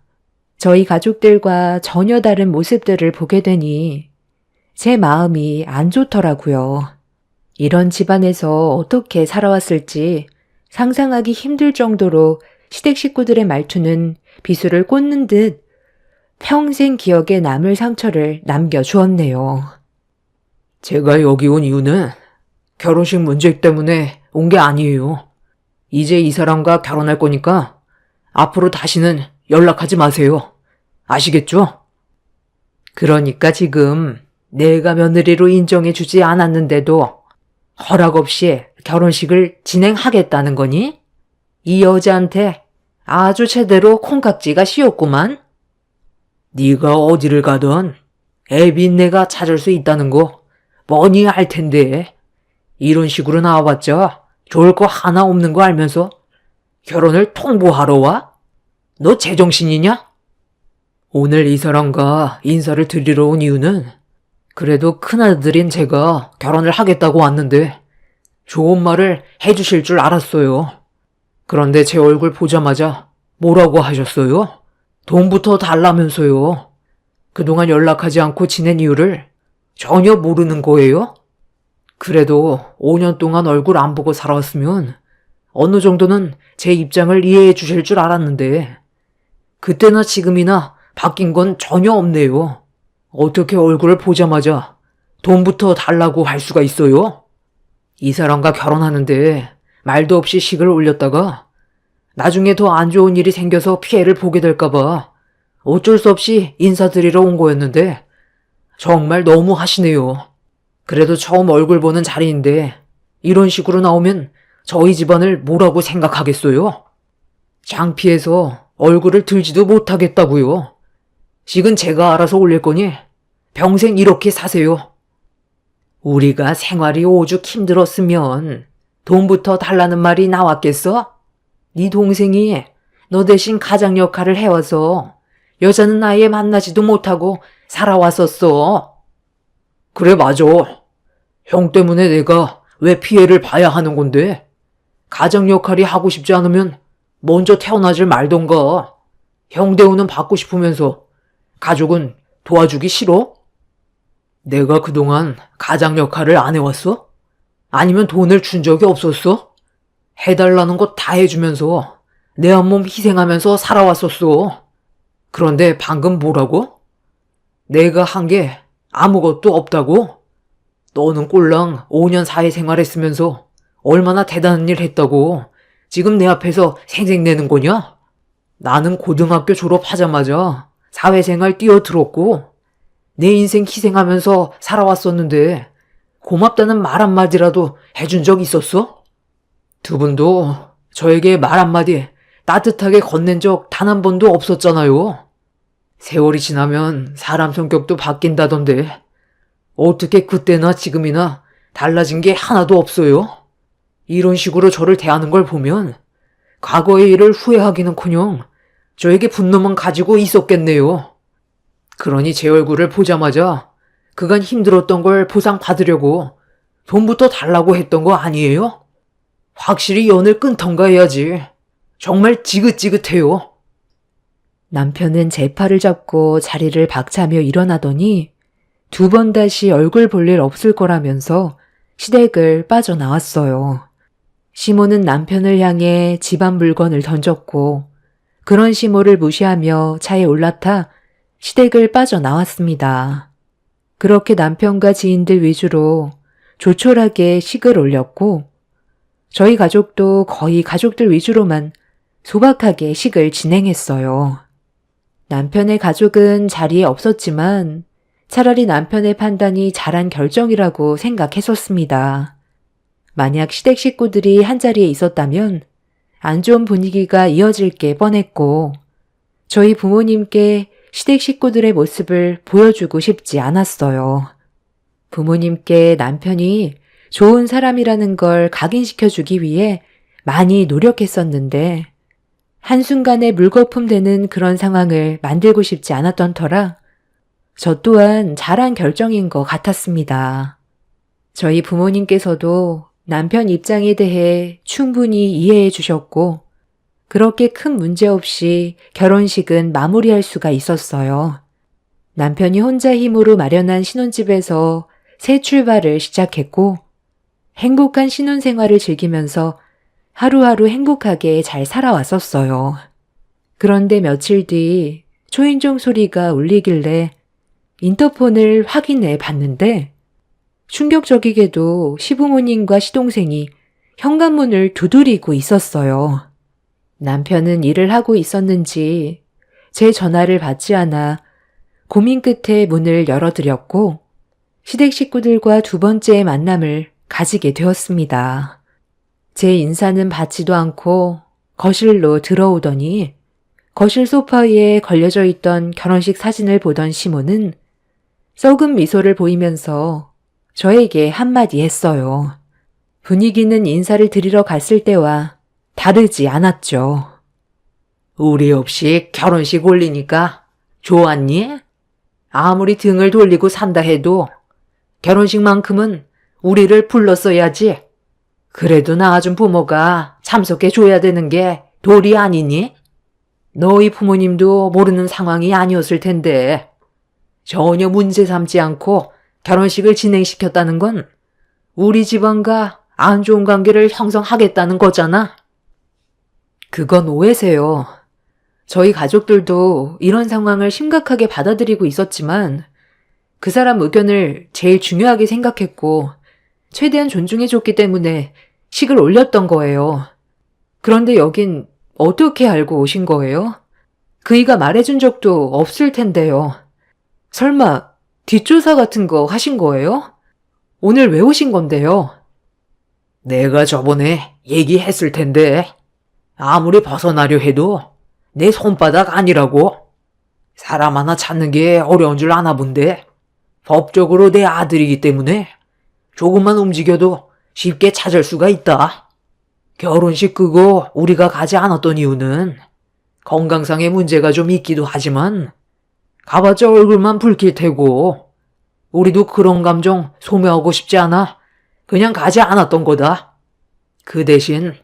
저희 가족들과 전혀 다른 모습들을 보게 되니 제 마음이 안 좋더라고요. 이런 집안에서 어떻게 살아왔을지 상상하기 힘들 정도로 시댁 식구들의 말투는 비수를 꽂는 듯 평생 기억에 남을 상처를 남겨주었네요. 제가 여기 온 이유는 결혼식 문제 때문에 온 게 아니에요. 이제 이 사람과 결혼할 거니까 앞으로 다시는 연락하지 마세요. 아시겠죠? 그러니까 지금 내가 며느리로 인정해주지 않았는데도 허락 없이 결혼식을 진행하겠다는 거니? 이 여자한테 아주 제대로 콩깍지가 씌었구만. 네가 어디를 가든 애빈내가 찾을 수 있다는 거 뻔히 알 텐데 이런 식으로 나와봤자 좋을 거 하나 없는 거 알면서 결혼을 통보하러 와? 너 제정신이냐? 오늘 이 사람과 인사를 드리러 온 이유는 그래도 큰아들인 제가 결혼을 하겠다고 왔는데 좋은 말을 해주실 줄 알았어요. 그런데 제 얼굴 보자마자 뭐라고 하셨어요? 돈부터 달라면서요. 그동안 연락하지 않고 지낸 이유를 전혀 모르는 거예요? 그래도 5년 동안 얼굴 안 보고 살아왔으면 어느 정도는 제 입장을 이해해 주실 줄 알았는데 그때나 지금이나 바뀐 건 전혀 없네요. 어떻게 얼굴을 보자마자 돈부터 달라고 할 수가 있어요? 이 사람과 결혼하는데 말도 없이 식을 올렸다가 나중에 더 안 좋은 일이 생겨서 피해를 보게 될까봐 어쩔 수 없이 인사드리러 온 거였는데 정말 너무 하시네요. 그래도 처음 얼굴 보는 자리인데 이런 식으로 나오면 저희 집안을 뭐라고 생각하겠어요? 창피해서 얼굴을 들지도 못하겠다고요. 식은 제가 알아서 올릴 거니 평생 이렇게 사세요. 우리가 생활이 오죽 힘들었으면 돈부터 달라는 말이 나왔겠어? 네 동생이 너 대신 가장 역할을 해와서 여자는 아예 만나지도 못하고 살아왔었어. 그래, 맞아. 형 때문에 내가 왜 피해를 봐야 하는 건데? 가장 역할이 하고 싶지 않으면 먼저 태어나질 말던가. 형 대우는 받고 싶으면서 가족은 도와주기 싫어? 내가 그동안 가장 역할을 안 해왔어? 아니면 돈을 준 적이 없었어? 해달라는 거 다 해주면서 내 한 몸 희생하면서 살아왔었어. 그런데 방금 뭐라고? 내가 한 게 아무것도 없다고? 너는 꼴랑 5년 사회생활했으면서 얼마나 대단한 일 했다고 지금 내 앞에서 생색내는 거냐? 나는 고등학교 졸업하자마자 사회생활 뛰어들었고 내 인생 희생하면서 살아왔었는데 고맙다는 말 한마디라도 해준 적 있었어? 두 분도 저에게 말 한마디 따뜻하게 건넨 적 단 한 번도 없었잖아요. 세월이 지나면 사람 성격도 바뀐다던데 어떻게 그때나 지금이나 달라진 게 하나도 없어요? 이런 식으로 저를 대하는 걸 보면 과거의 일을 후회하기는커녕 저에게 분노만 가지고 있었겠네요. 그러니 제 얼굴을 보자마자 그간 힘들었던 걸 보상받으려고 돈부터 달라고 했던 거 아니에요? 확실히 연을 끊던가 해야지. 정말 지긋지긋해요. 남편은 제 팔을 잡고 자리를 박차며 일어나더니 2번 다시 얼굴 볼 일 없을 거라면서 시댁을 빠져나왔어요. 시모는 남편을 향해 집안 물건을 던졌고 그런 시모를 무시하며 차에 올라타 시댁을 빠져나왔습니다. 그렇게 남편과 지인들 위주로 조촐하게 식을 올렸고 저희 가족도 거의 가족들 위주로만 소박하게 식을 진행했어요. 남편의 가족은 자리에 없었지만 차라리 남편의 판단이 잘한 결정이라고 생각했었습니다. 만약 시댁 식구들이 한자리에 있었다면 안 좋은 분위기가 이어질 게 뻔했고 저희 부모님께 시댁 식구들의 모습을 보여주고 싶지 않았어요. 부모님께 남편이 좋은 사람이라는 걸 각인시켜주기 위해 많이 노력했었는데 한순간에 물거품 되는 그런 상황을 만들고 싶지 않았던 터라 저 또한 잘한 결정인 것 같았습니다. 저희 부모님께서도 남편 입장에 대해 충분히 이해해 주셨고 그렇게 큰 문제 없이 결혼식은 마무리할 수가 있었어요. 남편이 혼자 힘으로 마련한 신혼집에서 새 출발을 시작했고 행복한 신혼생활을 즐기면서 하루하루 행복하게 잘 살아왔었어요. 그런데 며칠 뒤 초인종 소리가 울리길래 인터폰을 확인해 봤는데 충격적이게도 시부모님과 시동생이 현관문을 두드리고 있었어요. 남편은 일을 하고 있었는지 제 전화를 받지 않아 고민 끝에 문을 열어드렸고 시댁 식구들과 두 번째의 만남을 가지게 되었습니다. 제 인사는 받지도 않고 거실로 들어오더니 거실 소파 위에 걸려져 있던 결혼식 사진을 보던 시모는 썩은 미소를 보이면서 저에게 한마디 했어요. 분위기는 인사를 드리러 갔을 때와 다르지 않았죠. 우리 없이 결혼식 올리니까 좋았니? 아무리 등을 돌리고 산다 해도 결혼식만큼은 우리를 불렀어야지. 그래도 낳아준 부모가 참석해줘야 되는 게 도리 아니니? 너희 부모님도 모르는 상황이 아니었을 텐데 전혀 문제 삼지 않고 결혼식을 진행시켰다는 건 우리 집안과 안 좋은 관계를 형성하겠다는 거잖아. 그건 오해세요. 저희 가족들도 이런 상황을 심각하게 받아들이고 있었지만 그 사람 의견을 제일 중요하게 생각했고 최대한 존중해줬기 때문에 식을 올렸던 거예요. 그런데 여긴 어떻게 알고 오신 거예요? 그이가 말해준 적도 없을 텐데요. 설마 뒷조사 같은 거 하신 거예요? 오늘 왜 오신 건데요? 내가 저번에 얘기했을 텐데 아무리 벗어나려 해도 내 손바닥 아니라고. 사람 하나 찾는 게 어려운 줄 아나 본데 법적으로 내 아들이기 때문에 조금만 움직여도 쉽게 찾을 수가 있다. 결혼식 끄고 우리가 가지 않았던 이유는 건강상의 문제가 좀 있기도 하지만 가봤자 얼굴만 붉힐 테고 우리도 그런 감정 소모하고 싶지 않아 그냥 가지 않았던 거다. 그 대신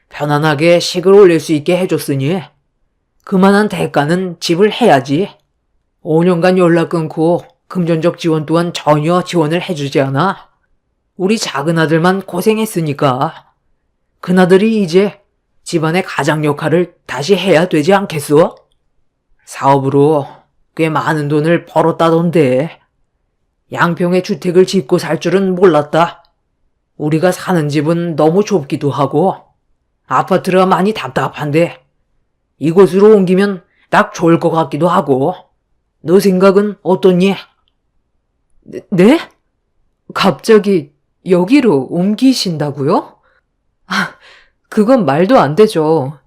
편안하게 식을 올릴 수 있게 해줬으니 그만한 대가는 집을 해야지. 5년간 연락 끊고 금전적 지원 또한 전혀 지원을 해주지 않아. 우리 작은 아들만 고생했으니까 큰아들이 이제 집안의 가장 역할을 다시 해야 되지 않겠어? 사업으로 꽤 많은 돈을 벌었다던데 양평에 주택을 짓고 살 줄은 몰랐다. 우리가 사는 집은 너무 좁기도 하고 아파트라 많이 답답한데 이곳으로 옮기면 딱 좋을 것 같기도 하고. 너 생각은 어떠니? 네? 갑자기 여기로 옮기신다고요? 그건 말도 안 되죠.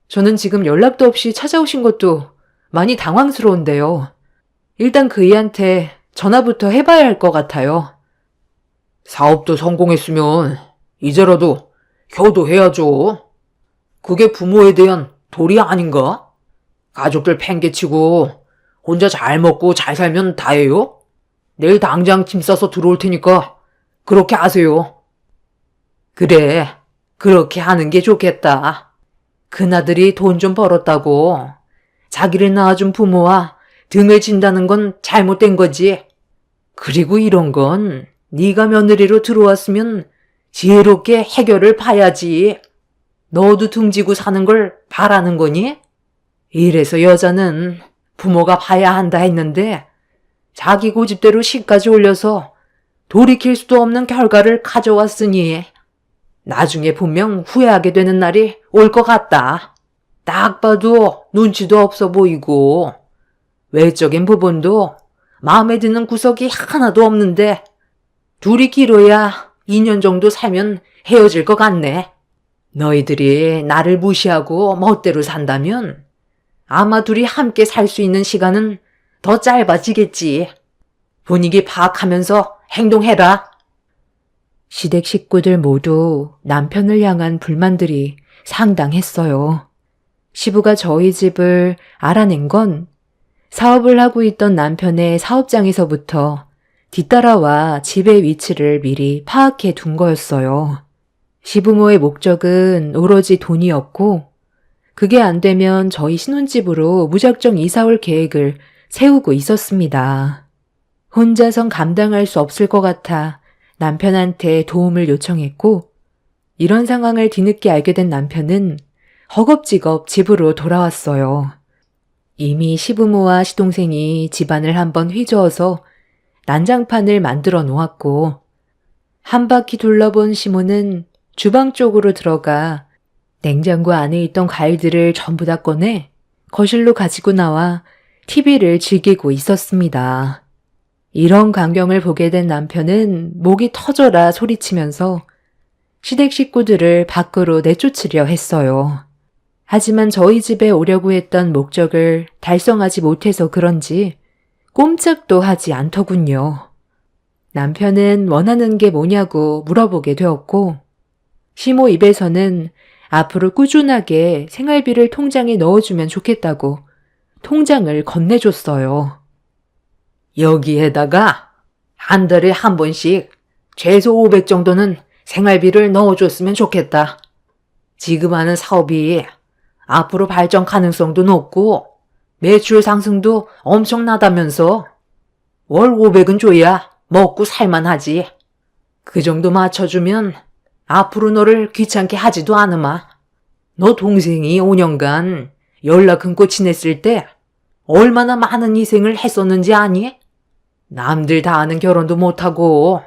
저는 지금 연락도 없이 찾아오신 것도 많이 당황스러운데요. 일단 그이한테 전화부터 해봐야 할 것 같아요. 사업도 성공했으면 이제라도 효도해야죠. 그게 부모에 대한 도리 아닌가? 가족들 팽개치고 혼자 잘 먹고 잘 살면 다예요? 내일 당장 짐 싸서 들어올 테니까 그렇게 하세요. 그래, 그렇게 하는 게 좋겠다. 큰아들이 돈 좀 벌었다고 자기를 낳아준 부모와 등을 진다는 건 잘못된 거지. 그리고 이런 건 네가 며느리로 들어왔으면 지혜롭게 해결을 봐야지. 너도 등지고 사는 걸 바라는 거니? 이래서 여자는 부모가 봐야 한다 했는데 자기 고집대로 시까지 올려서 돌이킬 수도 없는 결과를 가져왔으니 나중에 분명 후회하게 되는 날이 올 것 같다. 딱 봐도 눈치도 없어 보이고 외적인 부분도 마음에 드는 구석이 하나도 없는데 둘이 길어야 2년 정도 살면 헤어질 것 같네. 너희들이 나를 무시하고 멋대로 산다면 아마 둘이 함께 살 수 있는 시간은 더 짧아지겠지. 분위기 파악하면서 행동해라. 시댁 식구들 모두 남편을 향한 불만들이 상당했어요. 시부가 저희 집을 알아낸 건 사업을 하고 있던 남편의 사업장에서부터 뒤따라와 집의 위치를 미리 파악해 둔 거였어요. 시부모의 목적은 오로지 돈이었고, 그게 안 되면 저희 신혼집으로 무작정 이사 올 계획을 세우고 있었습니다. 혼자선 감당할 수 없을 것 같아 남편한테 도움을 요청했고, 이런 상황을 뒤늦게 알게 된 남편은 허겁지겁 집으로 돌아왔어요. 이미 시부모와 시동생이 집안을 한번 휘저어서 난장판을 만들어 놓았고, 한 바퀴 둘러본 시모는 주방 쪽으로 들어가 냉장고 안에 있던 과일들을 전부 다 꺼내 거실로 가지고 나와 TV를 즐기고 있었습니다. 이런 광경을 보게 된 남편은 목이 터져라 소리치면서 시댁 식구들을 밖으로 내쫓으려 했어요. 하지만 저희 집에 오려고 했던 목적을 달성하지 못해서 그런지 꼼짝도 하지 않더군요. 남편은 원하는 게 뭐냐고 물어보게 되었고, 시모 입에서는 앞으로 꾸준하게 생활비를 통장에 넣어주면 좋겠다고 통장을 건네줬어요. 여기에다가 한 달에 한 번씩 최소 500 정도는 생활비를 넣어줬으면 좋겠다. 지금 하는 사업이 앞으로 발전 가능성도 높고 매출 상승도 엄청나다면서 월 500은 줘야 먹고 살만하지. 그 정도 맞춰주면 앞으로 너를 귀찮게 하지도 않으마. 너 동생이 5년간 연락 끊고 지냈을 때 얼마나 많은 희생을 했었는지 아니? 남들 다 아는 결혼도 못하고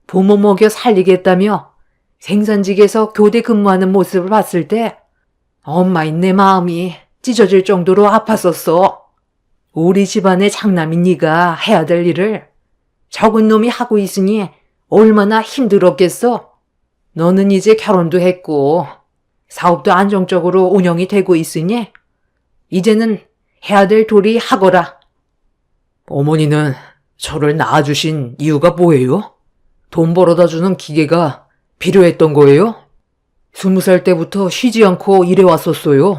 부모 먹여 살리겠다며 생산직에서 교대 근무하는 모습을 봤을 때 엄마인 내 마음이 찢어질 정도로 아팠었어. 우리 집안의 장남인 네가 해야 될 일을 적은 놈이 하고 있으니 얼마나 힘들었겠어. 너는 이제 결혼도 했고 사업도 안정적으로 운영이 되고 있으니 이제는 해야 될 도리 하거라. 어머니는 저를 낳아주신 이유가 뭐예요? 돈 벌어다 주는 기계가 필요했던 거예요? 20살 때부터 쉬지 않고 일해왔었어요.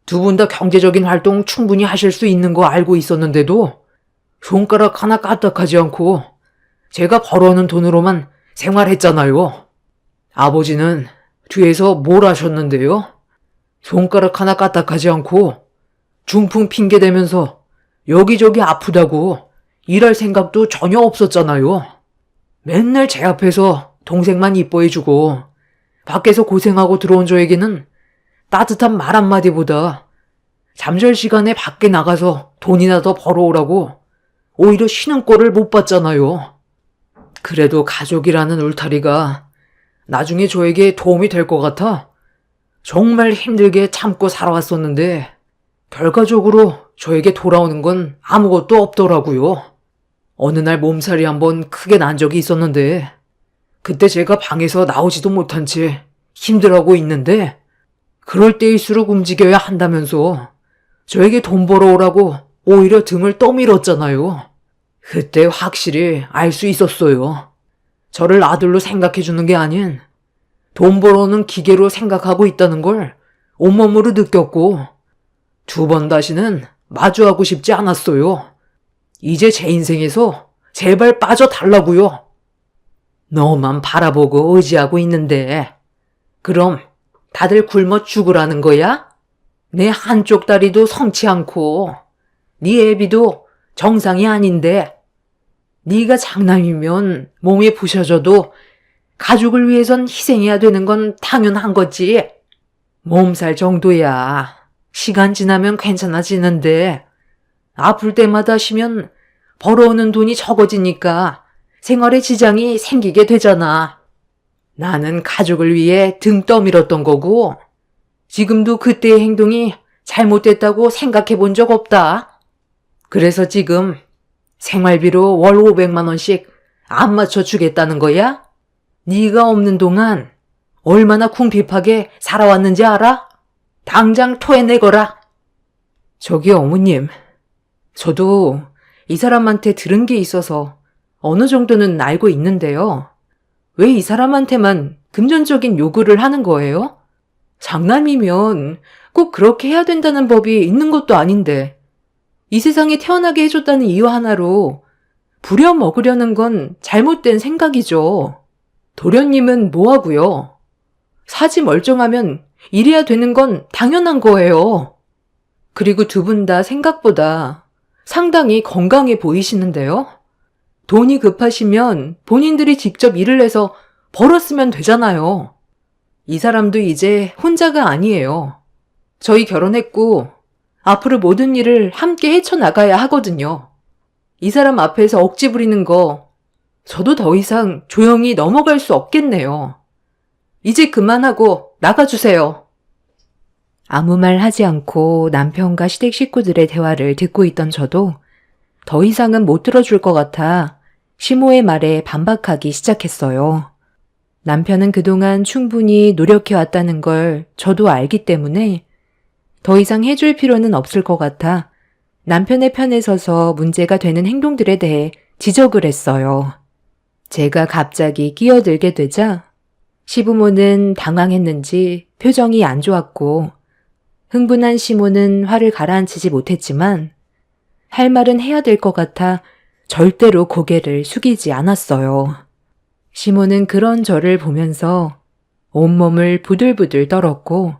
두 분 다 경제적인 활동 충분히 하실 수 있는 거 알고 있었는데도 손가락 하나 까딱하지 않고 제가 벌어오는 돈으로만 생활했잖아요. 아버지는 뒤에서 뭘 하셨는데요? 손가락 하나 까딱하지 않고 중풍 핑계대면서 여기저기 아프다고 일할 생각도 전혀 없었잖아요. 맨날 제 앞에서 동생만 이뻐해주고 밖에서 고생하고 들어온 저에게는 따뜻한 말 한마디보다 잠잘시간에 밖에 나가서 돈이나 더 벌어오라고 오히려 쉬는 꼴을 못 봤잖아요. 그래도 가족이라는 울타리가 나중에 저에게 도움이 될 것 같아 정말 힘들게 참고 살아왔었는데 결과적으로 저에게 돌아오는 건 아무것도 없더라고요. 어느 날 몸살이 한번 크게 난 적이 있었는데 그때 제가 방에서 나오지도 못한 채 힘들어하고 있는데 그럴 때일수록 움직여야 한다면서 저에게 돈 벌어오라고 오히려 등을 떠밀었잖아요. 그때 확실히 알 수 있었어요. 저를 아들로 생각해주는 게 아닌 돈 벌어오는 기계로 생각하고 있다는 걸 온몸으로 느꼈고 2번 다시는 마주하고 싶지 않았어요. 이제 제 인생에서 제발 빠져달라고요. 너만 바라보고 의지하고 있는데 그럼 다들 굶어 죽으라는 거야? 내 한쪽 다리도 성치 않고 네 애비도 정상이 아닌데 네가 장남이면 몸이 부셔져도 가족을 위해선 희생해야 되는 건 당연한 거지. 몸살 정도야. 시간 지나면 괜찮아지는데 아플 때마다 쉬면 벌어오는 돈이 적어지니까 생활에 지장이 생기게 되잖아. 나는 가족을 위해 등 떠밀었던 거고 지금도 그때의 행동이 잘못됐다고 생각해 본 적 없다. 그래서 지금 생활비로 월 500만 원씩 안 맞춰 주겠다는 거야? 네가 없는 동안 얼마나 궁핍하게 살아왔는지 알아? 당장 토해내거라. 저기요, 어머님. 저도 이 사람한테 들은 게 있어서 어느 정도는 알고 있는데요. 왜 이 사람한테만 금전적인 요구를 하는 거예요? 장남이면 꼭 그렇게 해야 된다는 법이 있는 것도 아닌데, 이 세상에 태어나게 해줬다는 이유 하나로 부려먹으려는 건 잘못된 생각이죠. 도련님은 뭐하고요? 사지 멀쩡하면 이래야 되는 건 당연한 거예요. 그리고 두 분 다 생각보다 상당히 건강해 보이시는데요? 돈이 급하시면 본인들이 직접 일을 해서 벌었으면 되잖아요. 이 사람도 이제 혼자가 아니에요. 저희 결혼했고 앞으로 모든 일을 함께 헤쳐나가야 하거든요. 이 사람 앞에서 억지 부리는 거 저도 더 이상 조용히 넘어갈 수 없겠네요. 이제 그만하고 나가주세요. 아무 말 하지 않고 남편과 시댁 식구들의 대화를 듣고 있던 저도 더 이상은 못 들어줄 것 같아 시모의 말에 반박하기 시작했어요. 남편은 그동안 충분히 노력해왔다는 걸 저도 알기 때문에 더 이상 해줄 필요는 없을 것 같아 남편의 편에 서서 문제가 되는 행동들에 대해 지적을 했어요. 제가 갑자기 끼어들게 되자 시부모는 당황했는지 표정이 안 좋았고 흥분한 시모는 화를 가라앉히지 못했지만 할 말은 해야 될 것 같아 절대로 고개를 숙이지 않았어요. 시모는 그런 저를 보면서 온몸을 부들부들 떨었고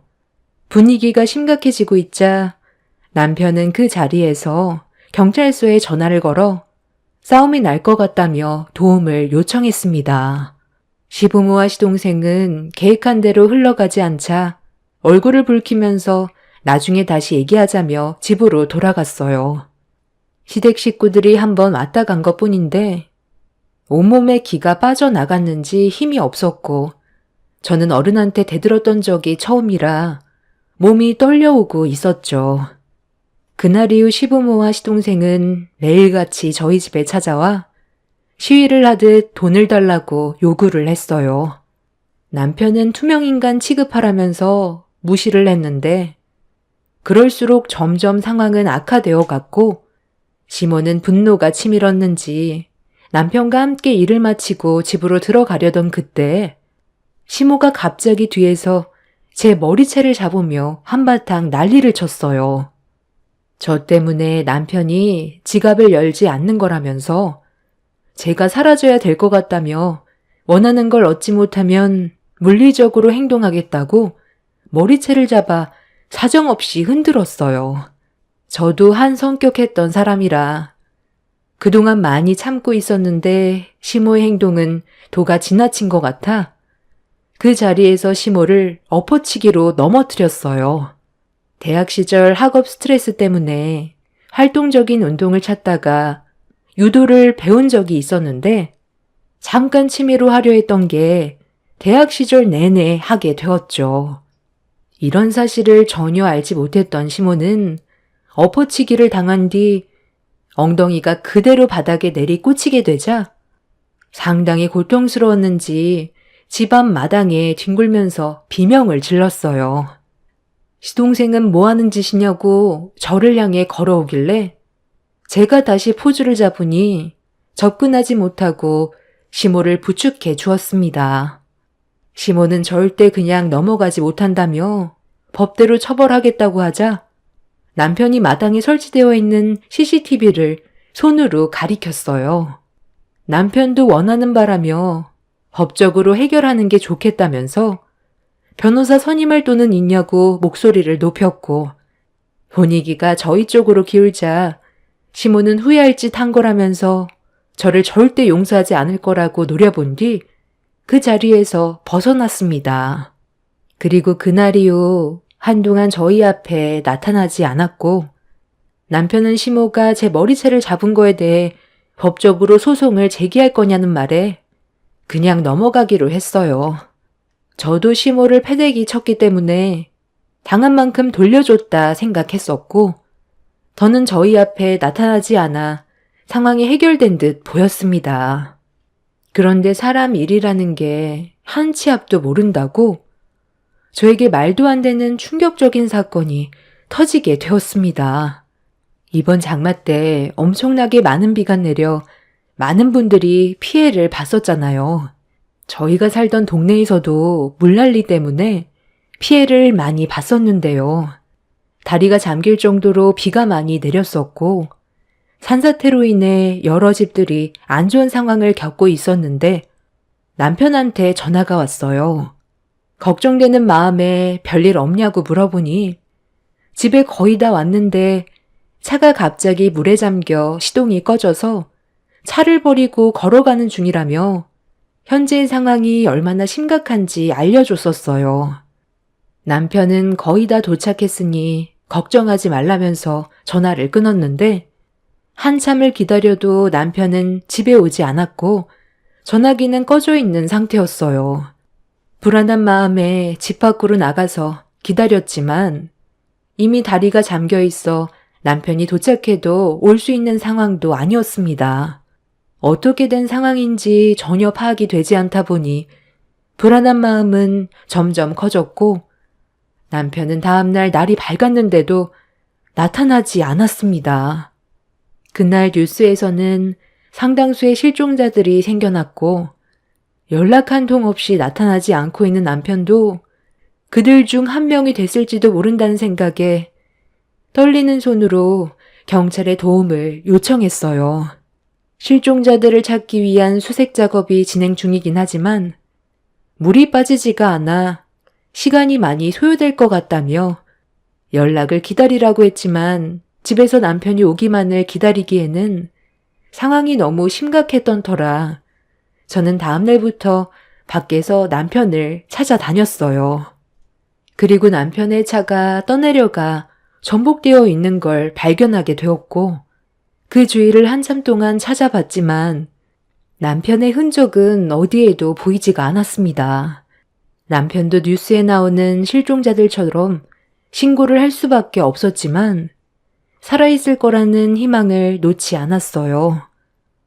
분위기가 심각해지고 있자 남편은 그 자리에서 경찰서에 전화를 걸어 싸움이 날 것 같다며 도움을 요청했습니다. 시부모와 시동생은 계획한 대로 흘러가지 않자 얼굴을 붉히면서 나중에 다시 얘기하자며 집으로 돌아갔어요. 시댁 식구들이 한번 왔다 간 것뿐인데 온몸에 기가 빠져나갔는지 힘이 없었고 저는 어른한테 대들었던 적이 처음이라 몸이 떨려오고 있었죠. 그날 이후 시부모와 시동생은 매일같이 저희 집에 찾아와 시위를 하듯 돈을 달라고 요구를 했어요. 남편은 투명인간 취급하라면서 무시를 했는데 그럴수록 점점 상황은 악화되어 갔고 시모는 분노가 치밀었는지 남편과 함께 일을 마치고 집으로 들어가려던 그때 시모가 갑자기 뒤에서 제 머리채를 잡으며 한바탕 난리를 쳤어요. 저 때문에 남편이 지갑을 열지 않는 거라면서 제가 사라져야 될 것 같다며 원하는 걸 얻지 못하면 물리적으로 행동하겠다고 머리채를 잡아 사정없이 흔들었어요. 저도 한 성격했던 사람이라 그동안 많이 참고 있었는데 시모의 행동은 도가 지나친 것 같아 그 자리에서 시모를 엎어치기로 넘어뜨렸어요. 대학 시절 학업 스트레스 때문에 활동적인 운동을 찾다가 유도를 배운 적이 있었는데 잠깐 취미로 하려 했던 게 대학 시절 내내 하게 되었죠. 이런 사실을 전혀 알지 못했던 시모는 엎어치기를 당한 뒤 엉덩이가 그대로 바닥에 내리꽂히게 되자 상당히 고통스러웠는지 집 앞 마당에 뒹굴면서 비명을 질렀어요. 시동생은 뭐 하는 짓이냐고 저를 향해 걸어오길래 제가 다시 포즈를 잡으니 접근하지 못하고 시모를 부축해 주었습니다. 시모는 절대 그냥 넘어가지 못한다며 법대로 처벌하겠다고 하자 남편이 마당에 설치되어 있는 CCTV를 손으로 가리켰어요. 남편도 원하는 바라며 법적으로 해결하는 게 좋겠다면서 변호사 선임할 돈은 있냐고 목소리를 높였고 분위기가 저희 쪽으로 기울자 시모는 후회할 짓 한 거라면서 저를 절대 용서하지 않을 거라고 노려본 뒤 그 자리에서 벗어났습니다. 그리고 그날 이후 한동안 저희 앞에 나타나지 않았고 남편은 시모가 제 머리채를 잡은 거에 대해 법적으로 소송을 제기할 거냐는 말에 그냥 넘어가기로 했어요. 저도 시모를 패대기 쳤기 때문에 당한 만큼 돌려줬다 생각했었고 더는 저희 앞에 나타나지 않아 상황이 해결된 듯 보였습니다. 그런데 사람 일이라는 게 한 치 앞도 모른다고 저에게 말도 안 되는 충격적인 사건이 터지게 되었습니다. 이번 장마 때 엄청나게 많은 비가 내려 많은 분들이 피해를 봤었잖아요. 저희가 살던 동네에서도 물난리 때문에 피해를 많이 봤었는데요. 다리가 잠길 정도로 비가 많이 내렸었고, 산사태로 인해 여러 집들이 안 좋은 상황을 겪고 있었는데 남편한테 전화가 왔어요. 걱정되는 마음에 별일 없냐고 물어보니 집에 거의 다 왔는데 차가 갑자기 물에 잠겨 시동이 꺼져서 차를 버리고 걸어가는 중이라며 현재의 상황이 얼마나 심각한지 알려줬었어요. 남편은 거의 다 도착했으니 걱정하지 말라면서 전화를 끊었는데 한참을 기다려도 남편은 집에 오지 않았고 전화기는 꺼져 있는 상태였어요. 불안한 마음에 집 밖으로 나가서 기다렸지만 이미 다리가 잠겨 있어 남편이 도착해도 올 수 있는 상황도 아니었습니다. 어떻게 된 상황인지 전혀 파악이 되지 않다 보니 불안한 마음은 점점 커졌고 남편은 다음날 날이 밝았는데도 나타나지 않았습니다. 그날 뉴스에서는 상당수의 실종자들이 생겨났고 연락 한 통 없이 나타나지 않고 있는 남편도 그들 중 한 명이 됐을지도 모른다는 생각에 떨리는 손으로 경찰의 도움을 요청했어요. 실종자들을 찾기 위한 수색 작업이 진행 중이긴 하지만 물이 빠지지가 않아 시간이 많이 소요될 것 같다며 연락을 기다리라고 했지만 집에서 남편이 오기만을 기다리기에는 상황이 너무 심각했던 터라 저는 다음날부터 밖에서 남편을 찾아다녔어요. 그리고 남편의 차가 떠내려가 전복되어 있는 걸 발견하게 되었고 그 주위를 한참 동안 찾아봤지만 남편의 흔적은 어디에도 보이지가 않았습니다. 남편도 뉴스에 나오는 실종자들처럼 신고를 할 수밖에 없었지만 살아있을 거라는 희망을 놓지 않았어요.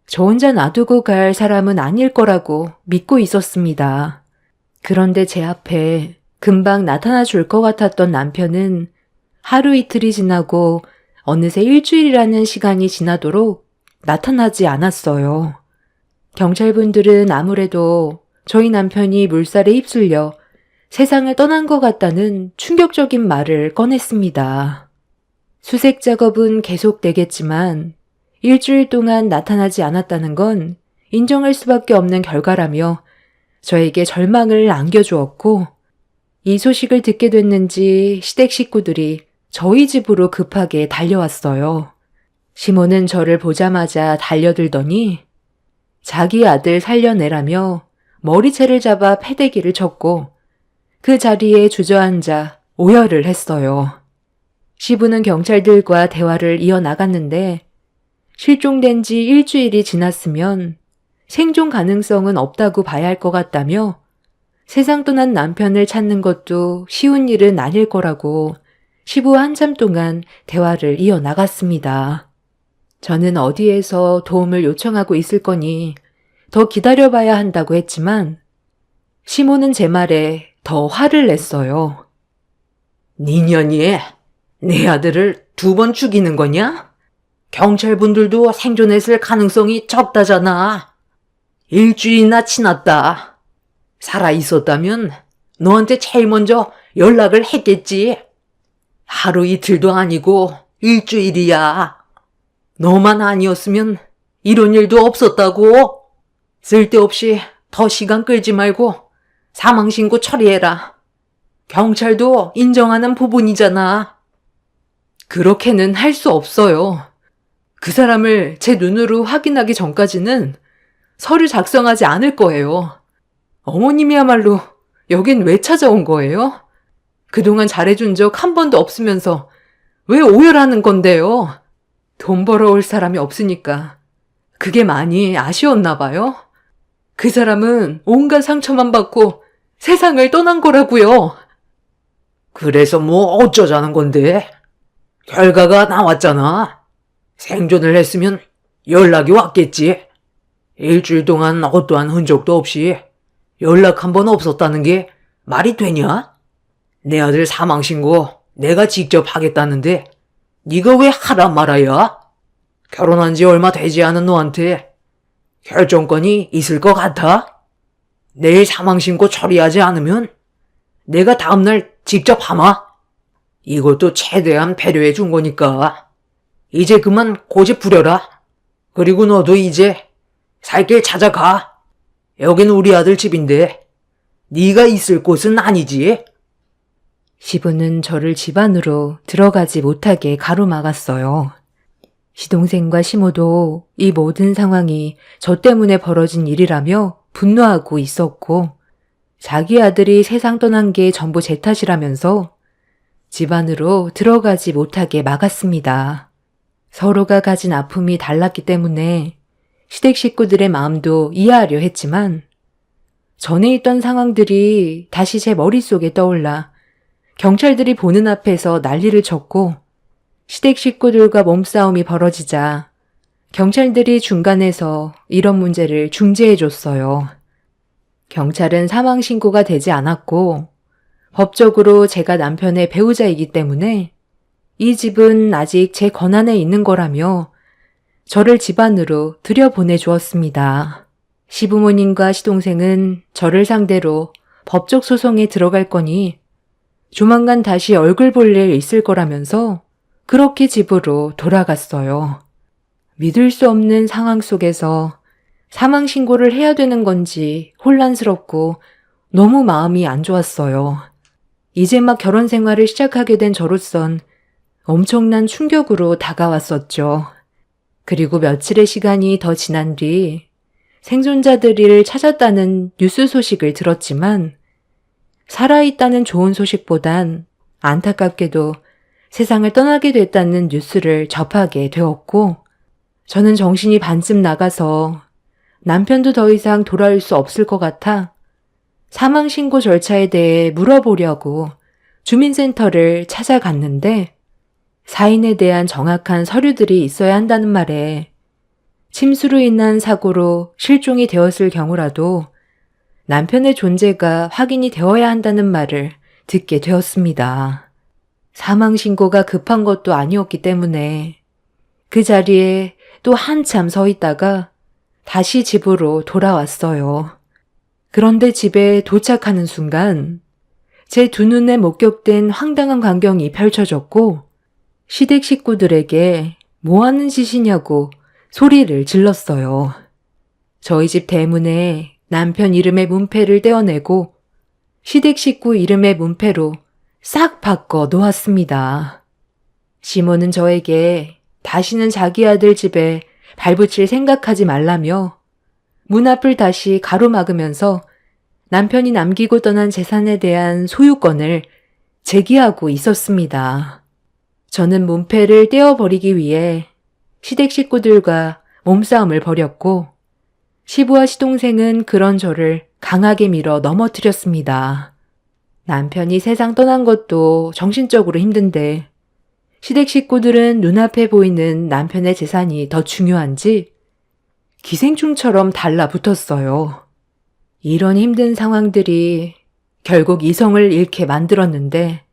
저 혼자 놔두고 갈 사람은 아닐 거라고 믿고 있었습니다. 그런데 제 앞에 금방 나타나 줄 것 같았던 남편은 하루 이틀이 지나고 어느새 일주일이라는 시간이 지나도록 나타나지 않았어요. 경찰분들은 아무래도 저희 남편이 물살에 휩쓸려 세상을 떠난 것 같다는 충격적인 말을 꺼냈습니다. 수색 작업은 계속되겠지만 일주일 동안 나타나지 않았다는 건 인정할 수밖에 없는 결과라며 저에게 절망을 안겨주었고 이 소식을 듣게 됐는지 시댁 식구들이 저희 집으로 급하게 달려왔어요. 시몬은 저를 보자마자 달려들더니 자기 아들 살려내라며 머리채를 잡아 패대기를 쳤고 그 자리에 주저앉아 오열을 했어요. 시부는 경찰들과 대화를 이어나갔는데 실종된 지 일주일이 지났으면 생존 가능성은 없다고 봐야 할 것 같다며 세상 떠난 남편을 찾는 것도 쉬운 일은 아닐 거라고 시부와 한참 동안 대화를 이어나갔습니다. 저는 어디에서 도움을 요청하고 있을 거니 더 기다려봐야 한다고 했지만 시모는 제 말에 더 화를 냈어요. 니년이 내 아들을 2번 죽이는 거냐? 경찰분들도 생존했을 가능성이 적다잖아. 일주일이나 지났다. 살아있었다면 너한테 제일 먼저 연락을 했겠지. 하루 이틀도 아니고 일주일이야. 너만 아니었으면 이런 일도 없었다고. 쓸데없이 더 시간 끌지 말고 사망신고 처리해라. 경찰도 인정하는 부분이잖아. 그렇게는 할 수 없어요. 그 사람을 제 눈으로 확인하기 전까지는 서류 작성하지 않을 거예요. 어머님이야말로 여긴 왜 찾아온 거예요? 그동안 잘해준 적 한 번도 없으면서 왜 오열하는 건데요? 돈 벌어올 사람이 없으니까 그게 많이 아쉬웠나 봐요. 그 사람은 온갖 상처만 받고 세상을 떠난 거라고요. 그래서 뭐 어쩌자는 건데? 결과가 나왔잖아. 생존을 했으면 연락이 왔겠지. 일주일 동안 어떠한 흔적도 없이 연락 한 번 없었다는 게 말이 되냐? 내 아들 사망신고 내가 직접 하겠다는데 네가 왜 하란 말아야? 결혼한 지 얼마 되지 않은 너한테 결정권이 있을 것 같아? 내일 사망 신고 처리하지 않으면 내가 다음날 직접 하마. 이것도 최대한 배려해 준 거니까 이제 그만 고집 부려라. 그리고 너도 이제 살 길 찾아가. 여긴 우리 아들 집인데 네가 있을 곳은 아니지. 시부는 저를 집 안으로 들어가지 못하게 가로막았어요. 시동생과 시모도 이 모든 상황이 저 때문에 벌어진 일이라며 분노하고 있었고, 자기 아들이 세상 떠난 게 전부 제 탓이라면서 집 안으로 들어가지 못하게 막았습니다. 서로가 가진 아픔이 달랐기 때문에 시댁 식구들의 마음도 이해하려 했지만, 전에 있던 상황들이 다시 제 머릿속에 떠올라 경찰들이 보는 앞에서 난리를 쳤고, 시댁 식구들과 몸싸움이 벌어지자 경찰들이 중간에서 이런 문제를 중재해줬어요. 경찰은 사망 신고가 되지 않았고, 법적으로 제가 남편의 배우자이기 때문에 이 집은 아직 제 권한에 있는 거라며 저를 집 안으로 들여보내주었습니다. 시부모님과 시동생은 저를 상대로 법적 소송에 들어갈 거니 조만간 다시 얼굴 볼 일 있을 거라면서 그렇게 집으로 돌아갔어요. 믿을 수 없는 상황 속에서 사망 신고를 해야 되는 건지 혼란스럽고 너무 마음이 안 좋았어요. 이제 막 결혼 생활을 시작하게 된 저로선 엄청난 충격으로 다가왔었죠. 그리고 며칠의 시간이 더 지난 뒤 생존자들을 찾았다는 뉴스 소식을 들었지만, 살아있다는 좋은 소식보단 안타깝게도 세상을 떠나게 됐다는 뉴스를 접하게 되었고, 저는 정신이 반쯤 나가서 남편도 더 이상 돌아올 수 없을 것 같아 사망신고 절차에 대해 물어보려고 주민센터를 찾아갔는데, 사인에 대한 정확한 서류들이 있어야 한다는 말에 침수로 인한 사고로 실종이 되었을 경우라도 남편의 존재가 확인이 되어야 한다는 말을 듣게 되었습니다. 사망신고가 급한 것도 아니었기 때문에 그 자리에 또 한참 서 있다가 다시 집으로 돌아왔어요. 그런데 집에 도착하는 순간 제 두 눈에 목격된 황당한 광경이 펼쳐졌고, 시댁 식구들에게 뭐 하는 짓이냐고 소리를 질렀어요. 저희 집 대문에 남편 이름의 문패를 떼어내고 시댁 식구 이름의 문패로 싹 바꿔 놓았습니다. 시모는 저에게 다시는 자기 아들 집에 발붙일 생각하지 말라며 문 앞을 다시 가로막으면서 남편이 남기고 떠난 재산에 대한 소유권을 제기하고 있었습니다. 저는 문패를 떼어버리기 위해 시댁 식구들과 몸싸움을 벌였고, 시부와 시동생은 그런 저를 강하게 밀어 넘어뜨렸습니다. 남편이 세상 떠난 것도 정신적으로 힘든데 시댁 식구들은 눈앞에 보이는 남편의 재산이 더 중요한지 기생충처럼 달라붙었어요. 이런 힘든 상황들이 결국 이성을 잃게 만들었는데,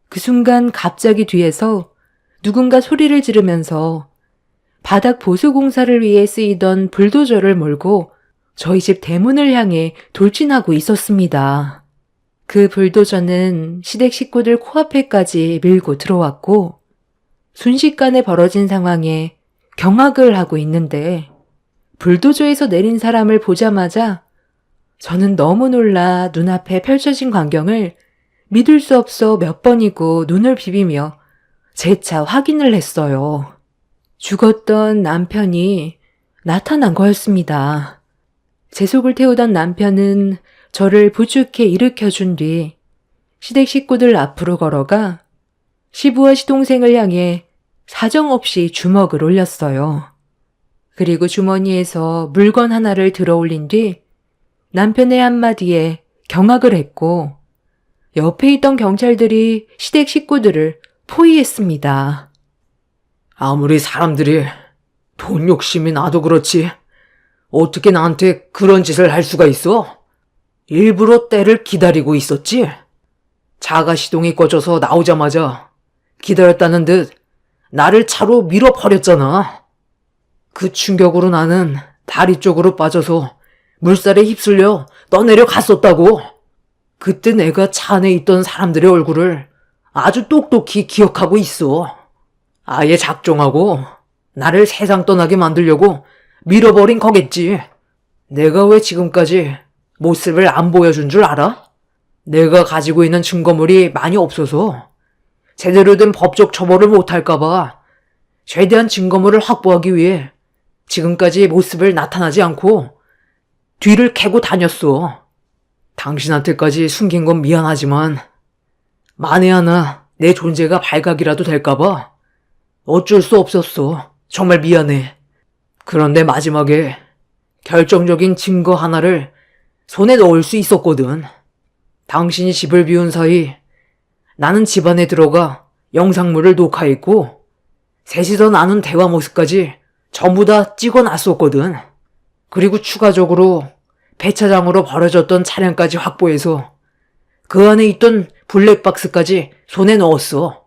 그 순간 갑자기 뒤에서 누군가 소리를 지르면서 바닥 보수 공사를 위해 쓰이던 불도저를 몰고 저희 집 대문을 향해 돌진하고 있었습니다. 그 불도저는 시댁 식구들 코앞에까지 밀고 들어왔고, 순식간에 벌어진 상황에 경악을 하고 있는데, 불도저에서 내린 사람을 보자마자 저는 너무 놀라 눈앞에 펼쳐진 광경을 믿을 수 없어 몇 번이고 눈을 비비며 재차 확인을 했어요. 죽었던 남편이 나타난 거였습니다. 제 속을 태우던 남편은 저를 부축해 일으켜준 뒤 시댁 식구들 앞으로 걸어가 시부와 시동생을 향해 사정없이 주먹을 올렸어요. 그리고 주머니에서 물건 하나를 들어 올린 뒤 남편의 한마디에 경악을 했고, 옆에 있던 경찰들이 시댁 식구들을 포위했습니다. 아무리 사람들이 돈 욕심이 나도 그렇지 어떻게 나한테 그런 짓을 할 수가 있어? 일부러 때를 기다리고 있었지? 자가 시동이 꺼져서 나오자마자 기다렸다는 듯 나를 차로 밀어버렸잖아. 그 충격으로 나는 다리 쪽으로 빠져서 물살에 휩쓸려 떠내려 갔었다고. 그때 내가 차 안에 있던 사람들의 얼굴을 아주 똑똑히 기억하고 있어. 아예 작정하고 나를 세상 떠나게 만들려고 밀어버린 거겠지. 내가 왜 지금까지 모습을 안 보여준 줄 알아? 내가 가지고 있는 증거물이 많이 없어서 제대로 된 법적 처벌을 못할까봐 최대한 증거물을 확보하기 위해 지금까지 모습을 나타나지 않고 뒤를 캐고 다녔어. 당신한테까지 숨긴 건 미안하지만 만에 하나 내 존재가 발각이라도 될까봐 어쩔 수 없었어. 정말 미안해. 그런데 마지막에 결정적인 증거 하나를 손에 넣을 수 있었거든. 당신이 집을 비운 사이 나는 집 안에 들어가 영상물을 녹화했고 셋이서 나눈 대화 모습까지 전부 다 찍어놨었거든. 그리고 추가적으로 배차장으로 버려졌던 차량까지 확보해서 그 안에 있던 블랙박스까지 손에 넣었어.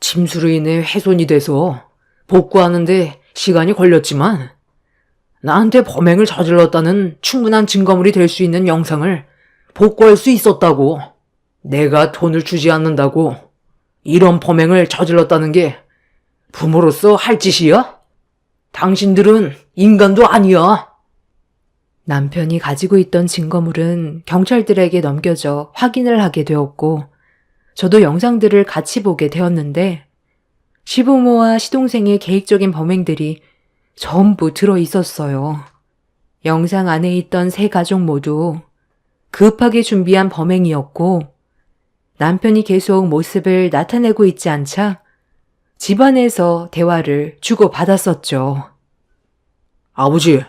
침수로 인해 훼손이 돼서 복구하는데 시간이 걸렸지만 나한테 범행을 저질렀다는 충분한 증거물이 될 수 있는 영상을 복구할 수 있었다고. 내가 돈을 주지 않는다고 이런 범행을 저질렀다는 게 부모로서 할 짓이야? 당신들은 인간도 아니야. 남편이 가지고 있던 증거물은 경찰들에게 넘겨져 확인을 하게 되었고, 저도 영상들을 같이 보게 되었는데, 시부모와 시동생의 계획적인 범행들이 전부 들어 있었어요. 영상 안에 있던 세 가족 모두 급하게 준비한 범행이었고, 남편이 계속 모습을 나타내고 있지 않자 집안에서 대화를 주고받았었죠. 아버지,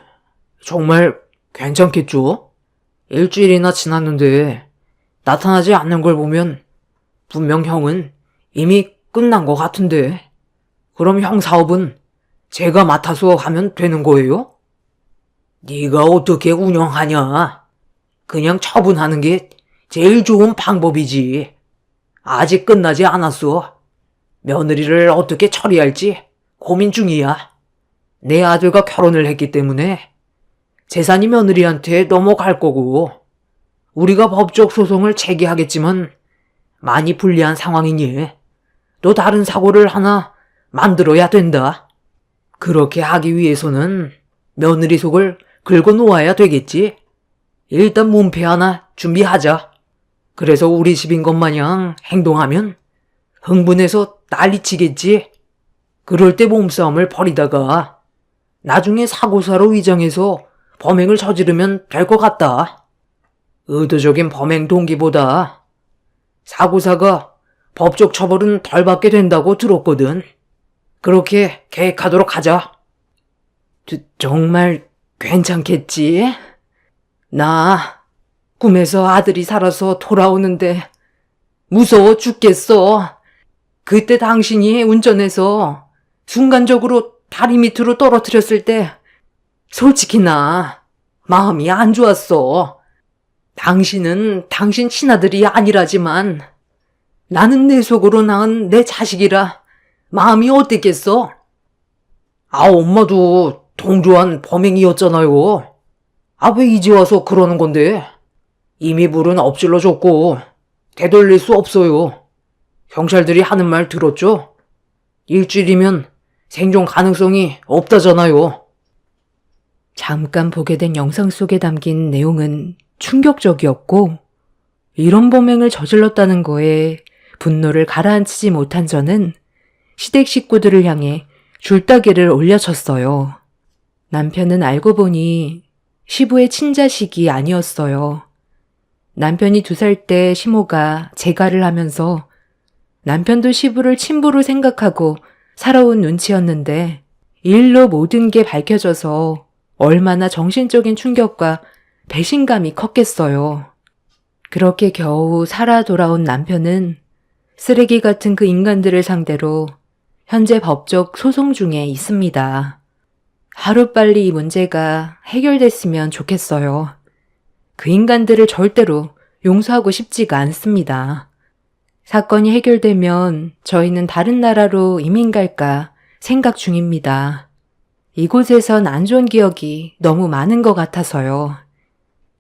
정말 괜찮겠죠? 일주일이나 지났는데 나타나지 않는 걸 보면 분명 형은 이미 끝난 것 같은데. 그럼 형 사업은 제가 맡아서 하면 되는 거예요? 네가 어떻게 운영하냐? 그냥 처분하는 게 제일 좋은 방법이지. 아직 끝나지 않았어. 며느리를 어떻게 처리할지 고민 중이야. 내 아들과 결혼을 했기 때문에 재산이 며느리한테 넘어갈 거고, 우리가 법적 소송을 제기하겠지만 많이 불리한 상황이니 또 다른 사고를 하나 만들어야 된다. 그렇게 하기 위해서는 며느리 속을 긁어 놓아야 되겠지. 일단 문패 하나 준비하자. 그래서 우리 집인 것 마냥 행동하면 흥분해서 난리치겠지. 그럴 때 몸싸움을 벌이다가 나중에 사고사로 위장해서 범행을 저지르면 될 것 같다. 의도적인 범행 동기보다 사고사가 법적 처벌은 덜 받게 된다고 들었거든. 그렇게 계획하도록 하자. 정말 괜찮겠지? 나 꿈에서 아들이 살아서 돌아오는데 무서워 죽겠어. 그때 당신이 운전해서 순간적으로 다리 밑으로 떨어뜨렸을 때 솔직히 나 마음이 안 좋았어. 당신은 당신 친아들이 아니라지만 나는 내 속으로 낳은 내 자식이라 마음이 어땠겠어? 엄마도 동조한 범행이었잖아요. 왜 이제 와서 그러는 건데? 이미 불은 엎질러졌고 되돌릴 수 없어요. 경찰들이 하는 말 들었죠? 일주일이면 생존 가능성이 없다잖아요. 잠깐 보게 된 영상 속에 담긴 내용은 충격적이었고, 이런 범행을 저질렀다는 거에 분노를 가라앉히지 못한 저는 시댁 식구들을 향해 줄따기를 올려쳤어요. 남편은 알고 보니 시부의 친자식이 아니었어요. 남편이 2살 때 시모가 재가를 하면서 남편도 시부를 친부로 생각하고 살아온 눈치였는데, 일로 모든 게 밝혀져서 얼마나 정신적인 충격과 배신감이 컸겠어요. 그렇게 겨우 살아 돌아온 남편은 쓰레기 같은 그 인간들을 상대로 현재 법적 소송 중에 있습니다. 하루빨리 이 문제가 해결됐으면 좋겠어요. 그 인간들을 절대로 용서하고 싶지가 않습니다. 사건이 해결되면 저희는 다른 나라로 이민 갈까 생각 중입니다. 이곳에선 안 좋은 기억이 너무 많은 것 같아서요.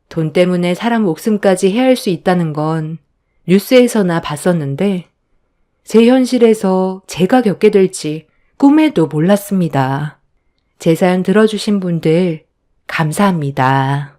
돈 때문에 사람 목숨까지 해할 수 있다는 건 뉴스에서나 봤었는데 제 현실에서 제가 겪게 될지 꿈에도 몰랐습니다. 제 사연 들어주신 분들 감사합니다.